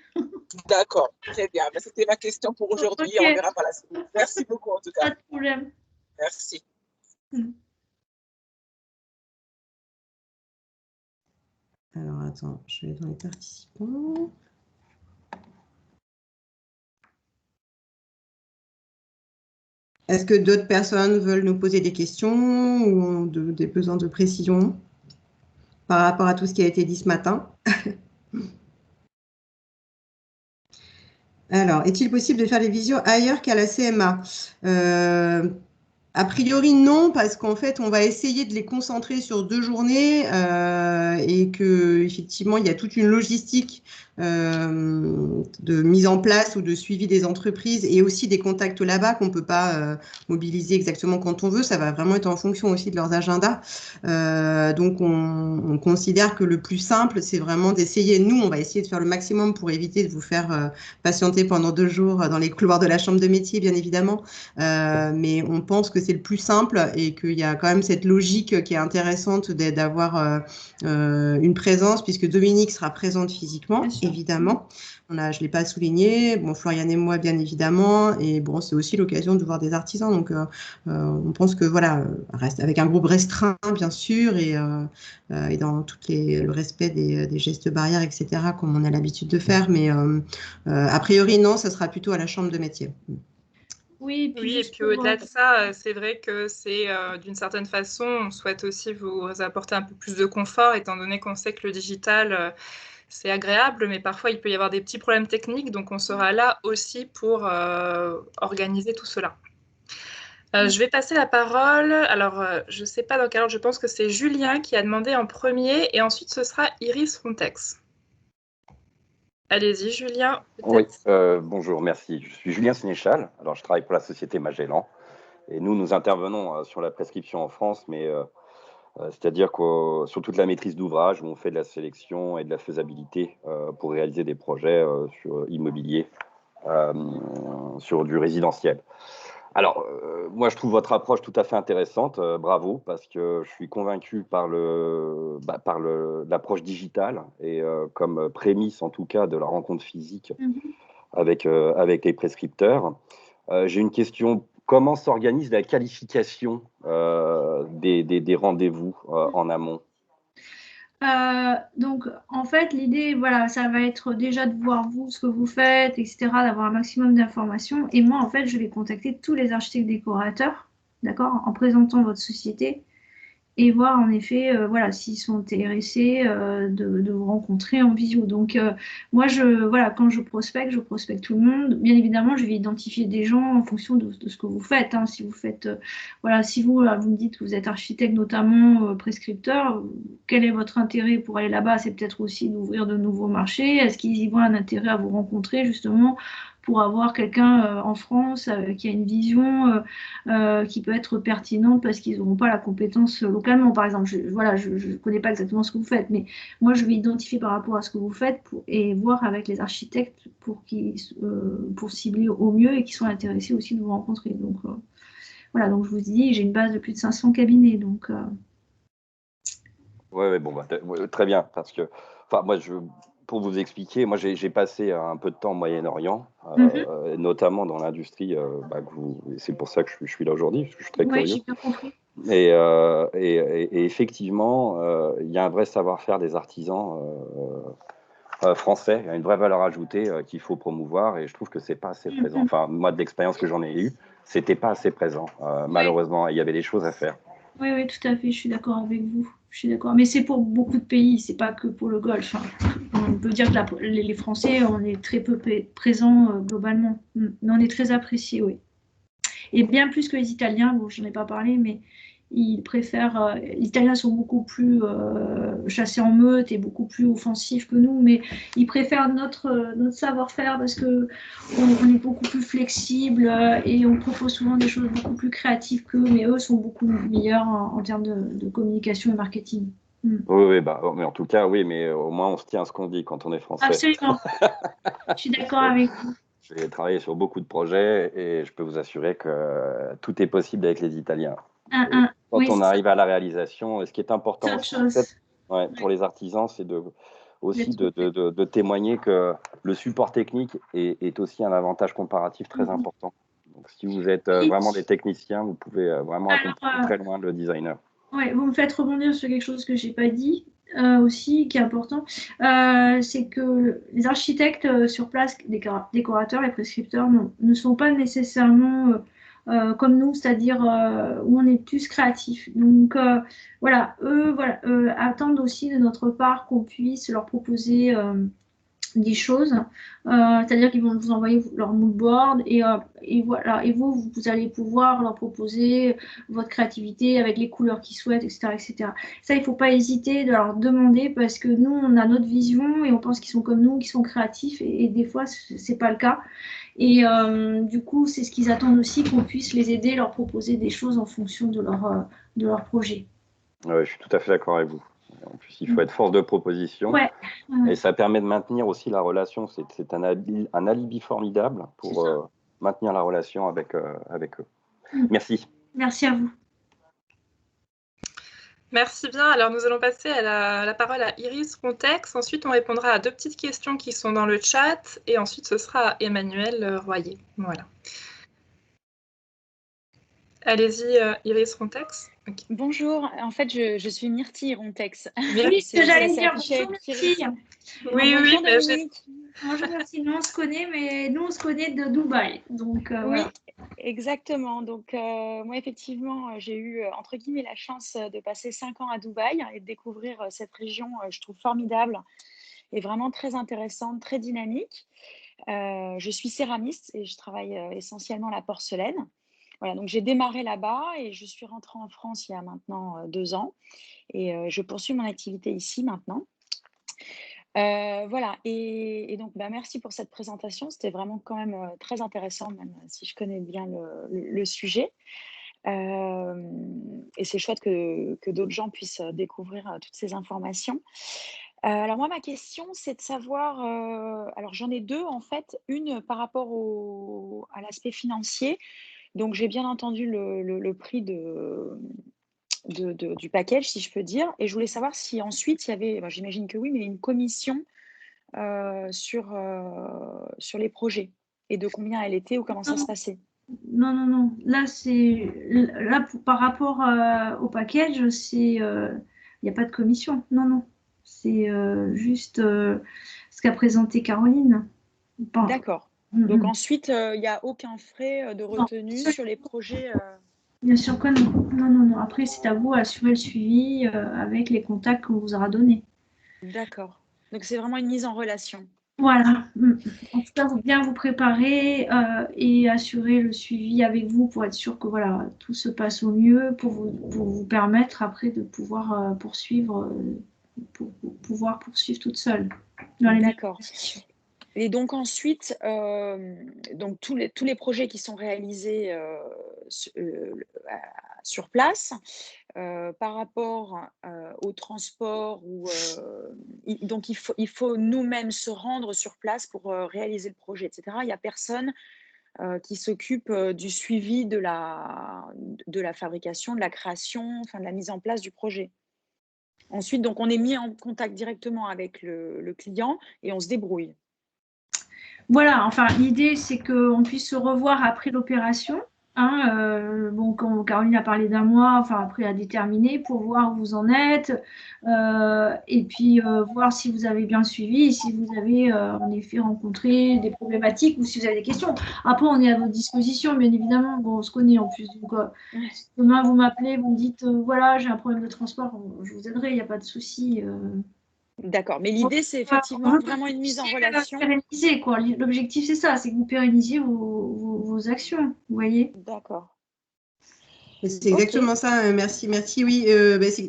D'accord, très bien. C'était ma question pour aujourd'hui. Okay. On verra par la suite. Merci beaucoup en tout cas.
Pas de problème.
Merci.
Alors, attends, je vais dans les participants. Est-ce que d'autres personnes veulent nous poser des questions ou ont des besoins de précision par rapport à tout ce qui a été dit ce matin? Alors, est-il possible de faire les visios ailleurs qu'à la CMA? A priori, non, parce qu'en fait, on va essayer de les concentrer sur 2 journées et que effectivement, il y a toute une logistique de mise en place ou de suivi des entreprises et aussi des contacts là-bas qu'on ne peut pas mobiliser exactement quand on veut. Ça va vraiment être en fonction aussi de leurs agendas. Donc, on considère que le plus simple, c'est vraiment d'essayer. Nous, on va essayer de faire le maximum pour éviter de vous faire patienter pendant 2 jours dans les couloirs de la chambre de métier, bien évidemment. Mais on pense que c'est le plus simple et qu'il y a quand même cette logique qui est intéressante d'avoir une présence, puisque Dominique sera présente physiquement, évidemment. Je ne l'ai pas souligné. Bon, Floriane et moi, bien évidemment. Et bon, c'est aussi l'occasion de voir des artisans. Donc, on pense que voilà, reste avec un groupe restreint, bien sûr, et dans le respect des gestes barrières, etc., comme on a l'habitude de faire. Mais a priori, non, ça sera plutôt à la chambre de métier.
Oui, et puis au-delà de ça, c'est vrai que c'est d'une certaine façon, on souhaite aussi vous apporter un peu plus de confort, étant donné qu'on sait que le digital, c'est agréable, mais parfois il peut y avoir des petits problèmes techniques, donc on sera là aussi pour organiser tout cela. Je vais passer la parole. Alors, je ne sais pas dans quel ordre, je pense que c'est Julien qui a demandé en premier, et ensuite ce sera Iris Frontex. Allez-y, Julien.
Oui, bonjour, merci. Je suis Julien Sénéchal. Alors, je travaille pour la société Magellan. Et nous intervenons sur la prescription en France, mais c'est-à-dire sur toute la maîtrise d'ouvrage, où on fait de la sélection et de la faisabilité pour réaliser des projets immobiliers sur du résidentiel. Alors, moi, je trouve votre approche tout à fait intéressante. Bravo, parce que je suis convaincu par l'approche digitale et comme prémisse, en tout cas, de la rencontre physique avec les prescripteurs. J'ai une question. Comment s'organise la qualification des rendez-vous en amont?
Donc, en fait, l'idée, voilà, ça va être déjà de voir vous, ce que vous faites, etc., d'avoir un maximum d'informations. Et moi, en fait, je vais contacter tous les architectes décorateurs, d'accord, en présentant votre société et voir en effet voilà, s'ils sont intéressés de vous rencontrer en visio. Donc moi, voilà, quand je prospecte tout le monde. Bien évidemment, je vais identifier des gens en fonction de ce que vous faites. Hein. Si vous faites, voilà, si vous me dites que vous êtes architecte, notamment prescripteur, quel est votre intérêt pour aller là-bas? C'est peut-être aussi d'ouvrir de nouveaux marchés. Est-ce qu'ils y voient un intérêt à vous rencontrer justement pour avoir quelqu'un en France qui a une vision qui peut être pertinente parce qu'ils n'auront pas la compétence localement, par exemple. Je ne connais pas exactement ce que vous faites, mais moi, je vais identifier par rapport à ce que vous faites et voir avec les architectes pour cibler au mieux et qui sont intéressés aussi de vous rencontrer. Donc, voilà, donc je vous dis, j'ai une base de plus de 500 cabinets. Donc,
Oui, bon, très bien, parce que, enfin, moi, pour vous expliquer, moi, j'ai passé un peu de temps au Moyen-Orient, notamment dans l'industrie. C'est pour ça que je suis là aujourd'hui, parce que je suis très curieux.
J'ai bien compris.
Et effectivement, il y a un vrai savoir-faire des artisans français. Il y a une vraie valeur ajoutée qu'il faut promouvoir, et je trouve que c'est pas assez présent. Enfin, moi, de l'expérience que j'en ai eue, c'était pas assez présent. Malheureusement, il y avait des choses à faire.
Oui, tout à fait, je suis d'accord avec vous. Je suis d'accord. Mais c'est pour beaucoup de pays, c'est pas que pour le Golfe. Hein. On peut dire que les Français, on est très peu présents globalement. Mais on est très appréciés, oui. Et bien plus que les Italiens, bon, je n'en ai pas parlé, mais ils préfèrent. Les Italiens sont beaucoup plus chassés en meute et beaucoup plus offensifs que nous, mais ils préfèrent notre savoir-faire parce que on est beaucoup plus flexible et on propose souvent des choses beaucoup plus créatives qu'eux, mais eux sont beaucoup meilleurs en termes de communication et marketing.
Oui, mais en tout cas, oui, mais au moins on se tient à ce qu'on dit quand on est français.
Absolument. Je suis d'accord avec vous.
J'ai travaillé sur beaucoup de projets et je peux vous assurer que tout est possible avec les Italiens. Quand on arrive à la réalisation, ce qui est important pour les artisans, c'est aussi de témoigner que le support technique est aussi un avantage comparatif très important. Donc, si vous êtes vraiment des techniciens, vous pouvez vraiment accompagner très loin le designer.
Ouais, vous me faites rebondir sur quelque chose que je n'ai pas dit. aussi qui est important, c'est que les architectes sur place, décorateurs et prescripteurs, ne sont pas nécessairement comme nous, c'est-à-dire où on est plus créatif. Donc voilà, eux attendent aussi de notre part qu'on puisse leur proposer des choses, c'est-à-dire qu'ils vont vous envoyer leur mood board et voilà, et vous allez pouvoir leur proposer votre créativité avec les couleurs qu'ils souhaitent, etc., etc. Ça, il ne faut pas hésiter de leur demander parce que nous, on a notre vision et on pense qu'ils sont comme nous, qu'ils sont créatifs et des fois, c'est pas le cas. Et du coup, c'est ce qu'ils attendent aussi, qu'on puisse les aider, leur proposer des choses en fonction de leur projet.
Ouais, je suis tout à fait d'accord avec vous. En plus, il faut être force de proposition.
Ouais.
Et ça permet de maintenir aussi la relation. C'est un alibi formidable pour maintenir la relation avec eux. Merci.
Merci à vous.
Merci bien. Alors, nous allons passer à la parole à Iris Rontex. Ensuite, on répondra à 2 petites questions qui sont dans le chat. Et ensuite, ce sera à Emmanuel Royer. Voilà. Allez-y, Iris Rontex. Okay.
Bonjour, en fait, je suis Myrtille Rontex.
Oui, ce que j'allais dire. Bonjour Myrtille.
Oui,
bonjour
oui.
Dominique.
Bonjour Myrtille. Nous, on se connaît, mais nous, on se connaît de Dubaï. Donc,
oui,
voilà.
exactement. Donc, moi, effectivement, j'ai eu, entre guillemets, la chance de passer 5 ans à Dubaï et de découvrir cette région, je trouve formidable et vraiment très intéressante, très dynamique. Je suis céramiste et je travaille essentiellement la porcelaine. Voilà, donc j'ai démarré là-bas et je suis rentrée en France il y a maintenant 2 ans et je poursuis mon activité ici maintenant. Voilà, et donc merci pour cette présentation, c'était vraiment quand même très intéressant, même si je connais bien le sujet. Et c'est chouette que d'autres gens puissent découvrir toutes ces informations. Alors moi, ma question, c'est de savoir, alors j'en ai 2 en fait, une par rapport à l'aspect financier. Donc, j'ai bien entendu le prix du package, si je peux dire. Et je voulais savoir si ensuite, il y avait, j'imagine que oui, mais une commission sur les projets et de combien elle était ou comment ça se passait.
Non. Là, par rapport au package, il n'y a pas de commission. Non. C'est juste ce qu'a présenté Caroline.
D'accord. Donc ensuite, il n'y a aucun frais de retenue sur les projets.
Bien sûr que non. Non. Après, c'est à vous d'assurer le suivi avec les contacts qu'on vous aura donnés.
D'accord. Donc c'est vraiment une mise en relation.
Voilà. En tout cas, bien vous préparer et assurer le suivi avec vous pour être sûr que voilà, tout se passe au mieux pour vous permettre après de pouvoir poursuivre toute seule.
D'accord. Et donc ensuite, donc tous les projets qui sont réalisés sur place, par rapport au transport, donc il faut nous-mêmes se rendre sur place pour réaliser le projet, etc. Il n'y a personne qui s'occupe du suivi de la fabrication, de la création, enfin de la mise en place du projet. Ensuite, donc on est mis en contact directement avec le client et on se débrouille.
Voilà, enfin, l'idée, c'est qu'on puisse se revoir après l'opération. Quand Caroline a parlé d'un mois, enfin, après à déterminer pour voir où vous en êtes et puis voir si vous avez bien suivi, si vous avez en effet rencontré des problématiques ou si vous avez des questions. Après, on est à votre disposition, bien évidemment. Bon, on se connaît en plus. Donc, si demain, vous m'appelez, vous me dites, voilà, j'ai un problème de transport, je vous aiderai, il n'y a pas de souci.
D'accord, mais l'idée, c'est effectivement vraiment une mise en relation.
Pérenniser, quoi. L'objectif, c'est ça, c'est que vous pérennisiez vos actions, vous voyez.
D'accord.
C'est exactement ça, merci. Oui,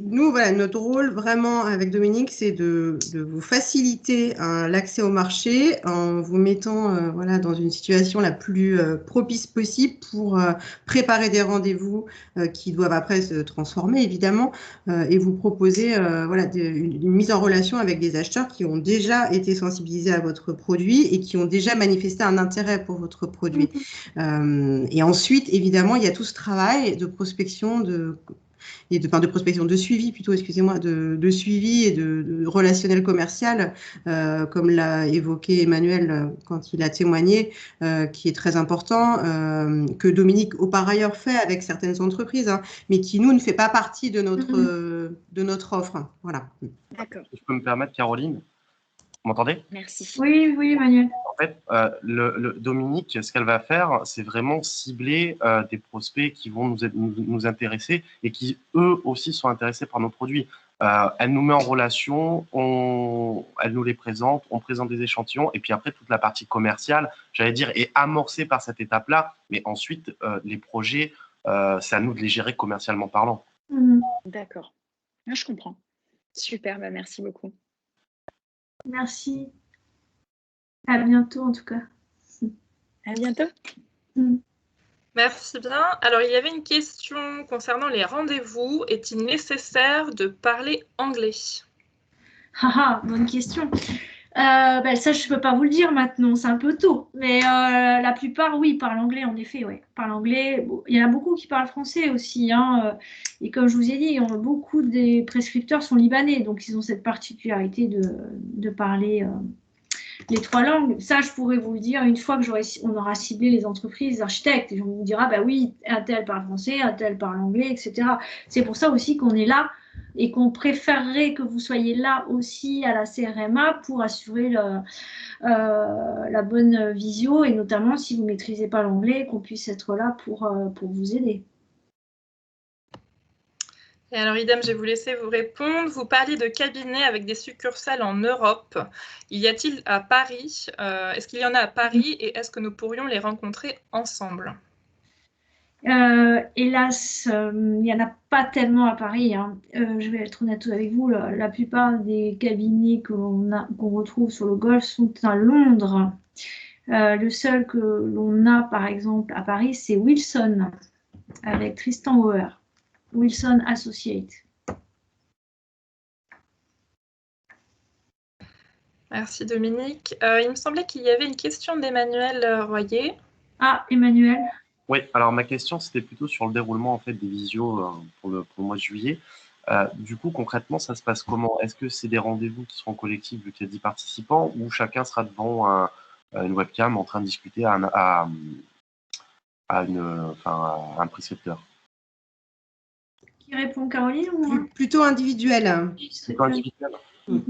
nous, voilà, notre rôle vraiment avec Dominique, c'est de vous faciliter l'accès au marché en vous mettant voilà, dans une situation la plus propice possible pour préparer des rendez-vous qui doivent après se transformer, évidemment, et vous proposer voilà, une mise en relation avec des acheteurs qui ont déjà été sensibilisés à votre produit et qui ont déjà manifesté un intérêt pour votre produit. Et ensuite, évidemment, il y a tout ce travail de prospection, et de prospection, de suivi plutôt, excusez-moi, de suivi et de relationnel commercial, comme l'a évoqué Emmanuel quand il a témoigné, qui est très important, que Dominique, par ailleurs, fait avec certaines entreprises, hein, mais qui, nous, ne fait pas partie de notre offre. Voilà.
D'accord.
Si je peux me permettre, Caroline, vous m'entendez?
Merci.
Oui, oui, Emmanuel.
En fait, Dominique, ce qu'elle va faire, c'est vraiment cibler des prospects qui vont nous intéresser et qui, eux aussi, sont intéressés par nos produits. Elle nous met en relation, elle nous les présente, on présente des échantillons, et puis après, toute la partie commerciale, j'allais dire, est amorcée par cette étape-là, mais ensuite, les projets, c'est à nous de les gérer commercialement parlant.
D'accord. Je comprends. Super, bah merci beaucoup.
Merci. À bientôt, en tout cas.
À bientôt.
Merci bien. Alors, il y avait une question concernant les rendez-vous. Est-il nécessaire de parler anglais?
Bonne question. Ça, je ne peux pas vous le dire maintenant, c'est un peu tôt. Mais la plupart, oui, parlent anglais, en effet. Ouais. Parlent anglais. Bon, il y en a beaucoup qui parlent français aussi. Hein, et comme je vous ai dit, beaucoup des prescripteurs sont libanais. Donc, ils ont cette particularité de parler les 3 langues. Ça, je pourrais vous le dire une fois que on aura ciblé les entreprises, les architectes. Et on vous dira, bah oui, un tel parle français, un tel parle anglais, etc. C'est pour ça aussi qu'on est là et qu'on préférerait que vous soyez là aussi à la CRMA pour assurer la bonne visio et notamment si vous ne maîtrisez pas l'anglais, qu'on puisse être là pour vous aider.
Et alors, idem, je vais vous laisser vous répondre. Vous parliez de cabinets avec des succursales en Europe. Y a-t-il à Paris? Est-ce qu'il y en a à Paris et est-ce que nous pourrions les rencontrer ensemble?
Hélas, il n'y en a pas tellement à Paris. Hein. Je vais être honnête avec vous, la plupart des cabinets qu'on retrouve sur le Golfe sont à Londres. Le seul que l'on a, par exemple, à Paris, c'est Wilson, avec Tristan Bauer. Wilson Associates.
Merci Dominique. Il me semblait qu'il y avait une question d'Emmanuel Royer.
Ah, Emmanuel.
Oui, alors ma question, c'était plutôt sur le déroulement en fait, des visios pour le mois de juillet. Du coup, concrètement, ça se passe comment? Est-ce que c'est des rendez-vous qui seront collectifs vu qu'il y a 10 participants ou chacun sera devant une webcam en train de discuter à un prescripteur?
Qui répond, Caroline ou moi?
Plutôt individuel.
Plutôt individuel.
Oui,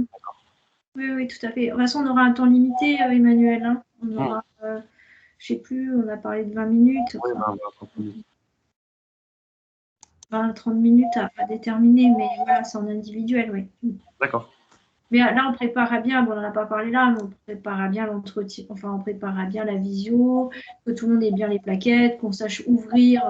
oui, tout à fait. De toute façon, on aura un temps limité, Emmanuel. Hein. On aura, je ne sais plus, on a parlé de 20 minutes.
Oui, 20-30 minutes.
20-30 minutes à déterminer, mais voilà, c'est en individuel, oui.
D'accord.
Mais là, on préparera bien, bon, on n'en a pas parlé là, mais on préparera bien l'entretien, enfin, on préparera bien la visio, que tout le monde ait bien les plaquettes, qu'on sache ouvrir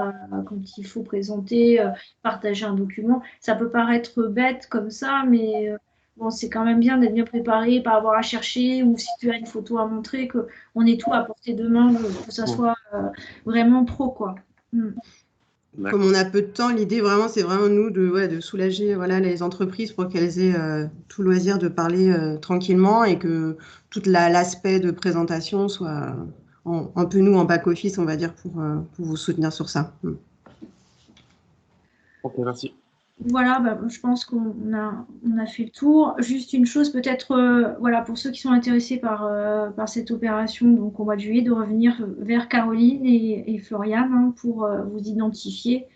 quand il faut présenter, partager un document. Ça peut paraître bête comme ça, mais bon, c'est quand même bien d'être bien préparé, pas avoir à chercher, ou si tu as une photo à montrer, qu'on ait tout à portée de main, que ça soit vraiment pro, quoi.
Comme on a peu de temps, l'idée vraiment, c'est vraiment nous de soulager les entreprises pour qu'elles aient tout loisir de parler tranquillement et que tout l'aspect de présentation soit un peu nous en back-office, on va dire, pour vous soutenir sur ça.
Ok, merci.
Voilà, je pense qu'on a fait le tour. Juste une chose, peut-être, pour ceux qui sont intéressés par cette opération, donc au mois de juillet, de revenir vers Caroline et Floriane hein, pour vous identifier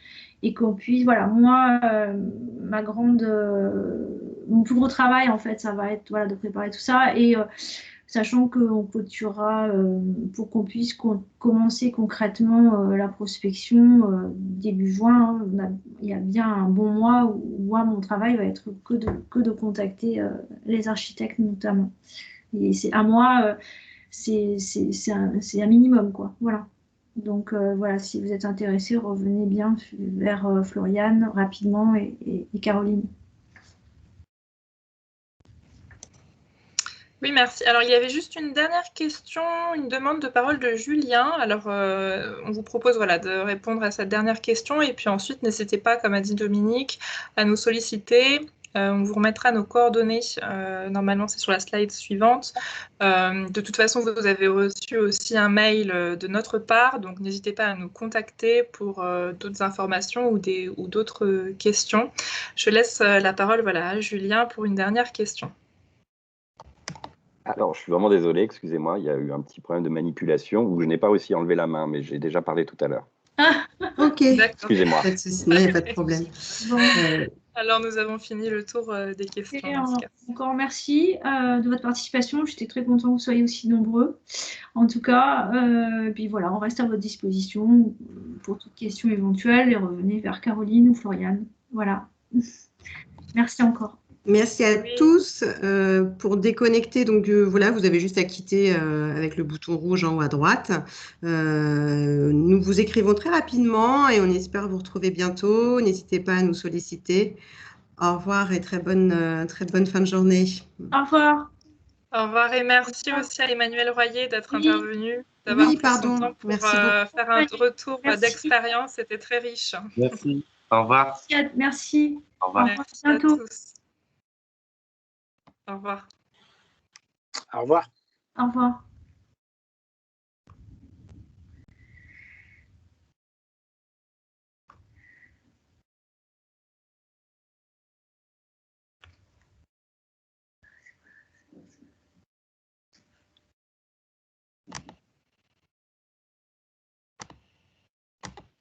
et qu'on puisse, moi, mon plus gros travail, en fait, ça va être de préparer tout ça et sachant qu'on clôturera pour qu'on puisse commencer concrètement la prospection début juin. Hein, il y a bien un bon mois où moi, mon travail va être que de contacter les architectes notamment. Et c'est à moi, c'est un minimum, quoi. Voilà. Donc si vous êtes intéressés, revenez bien vers Floriane rapidement et Caroline.
Oui, merci. Alors, il y avait juste une dernière question, une demande de parole de Julien. Alors, on vous propose de répondre à cette dernière question. Et puis ensuite, n'hésitez pas, comme a dit Dominique, à nous solliciter On vous remettra nos coordonnées. Normalement, c'est sur la slide suivante. De toute façon, vous avez reçu aussi un mail de notre part, donc n'hésitez pas à nous contacter pour d'autres informations ou d'autres questions. Je laisse la parole à Julien pour une dernière question.
Alors, je suis vraiment désolé, excusez-moi, il y a eu un petit problème de manipulation où je n'ai pas réussi à enlever la main, mais j'ai déjà parlé tout à l'heure.
Ok,
Excusez-moi.
pas de souci, il n'y a pas de problème.
Bon.
Alors, nous avons fini le tour des questions.
Encore merci de votre participation. J'étais très contente que vous soyez aussi nombreux. En tout cas, puis voilà, on reste à votre disposition pour toute question éventuelle et revenez vers Caroline ou Floriane. Voilà. Merci encore.
Merci à tous. Pour déconnecter, donc voilà, vous avez juste à quitter avec le bouton rouge en haut à droite. Nous vous écrivons très rapidement et on espère vous retrouver bientôt. N'hésitez pas à nous solliciter. Au revoir et très bonne fin de journée.
Au revoir.
Au revoir et merci aussi à Emmanuel Royer d'être intervenu, d'avoir pris son temps pour faire un retour d'expérience. C'était très riche.
Merci. Au revoir.
Merci.
Au revoir.
Merci à tous. Au revoir.
Au revoir.
Au revoir.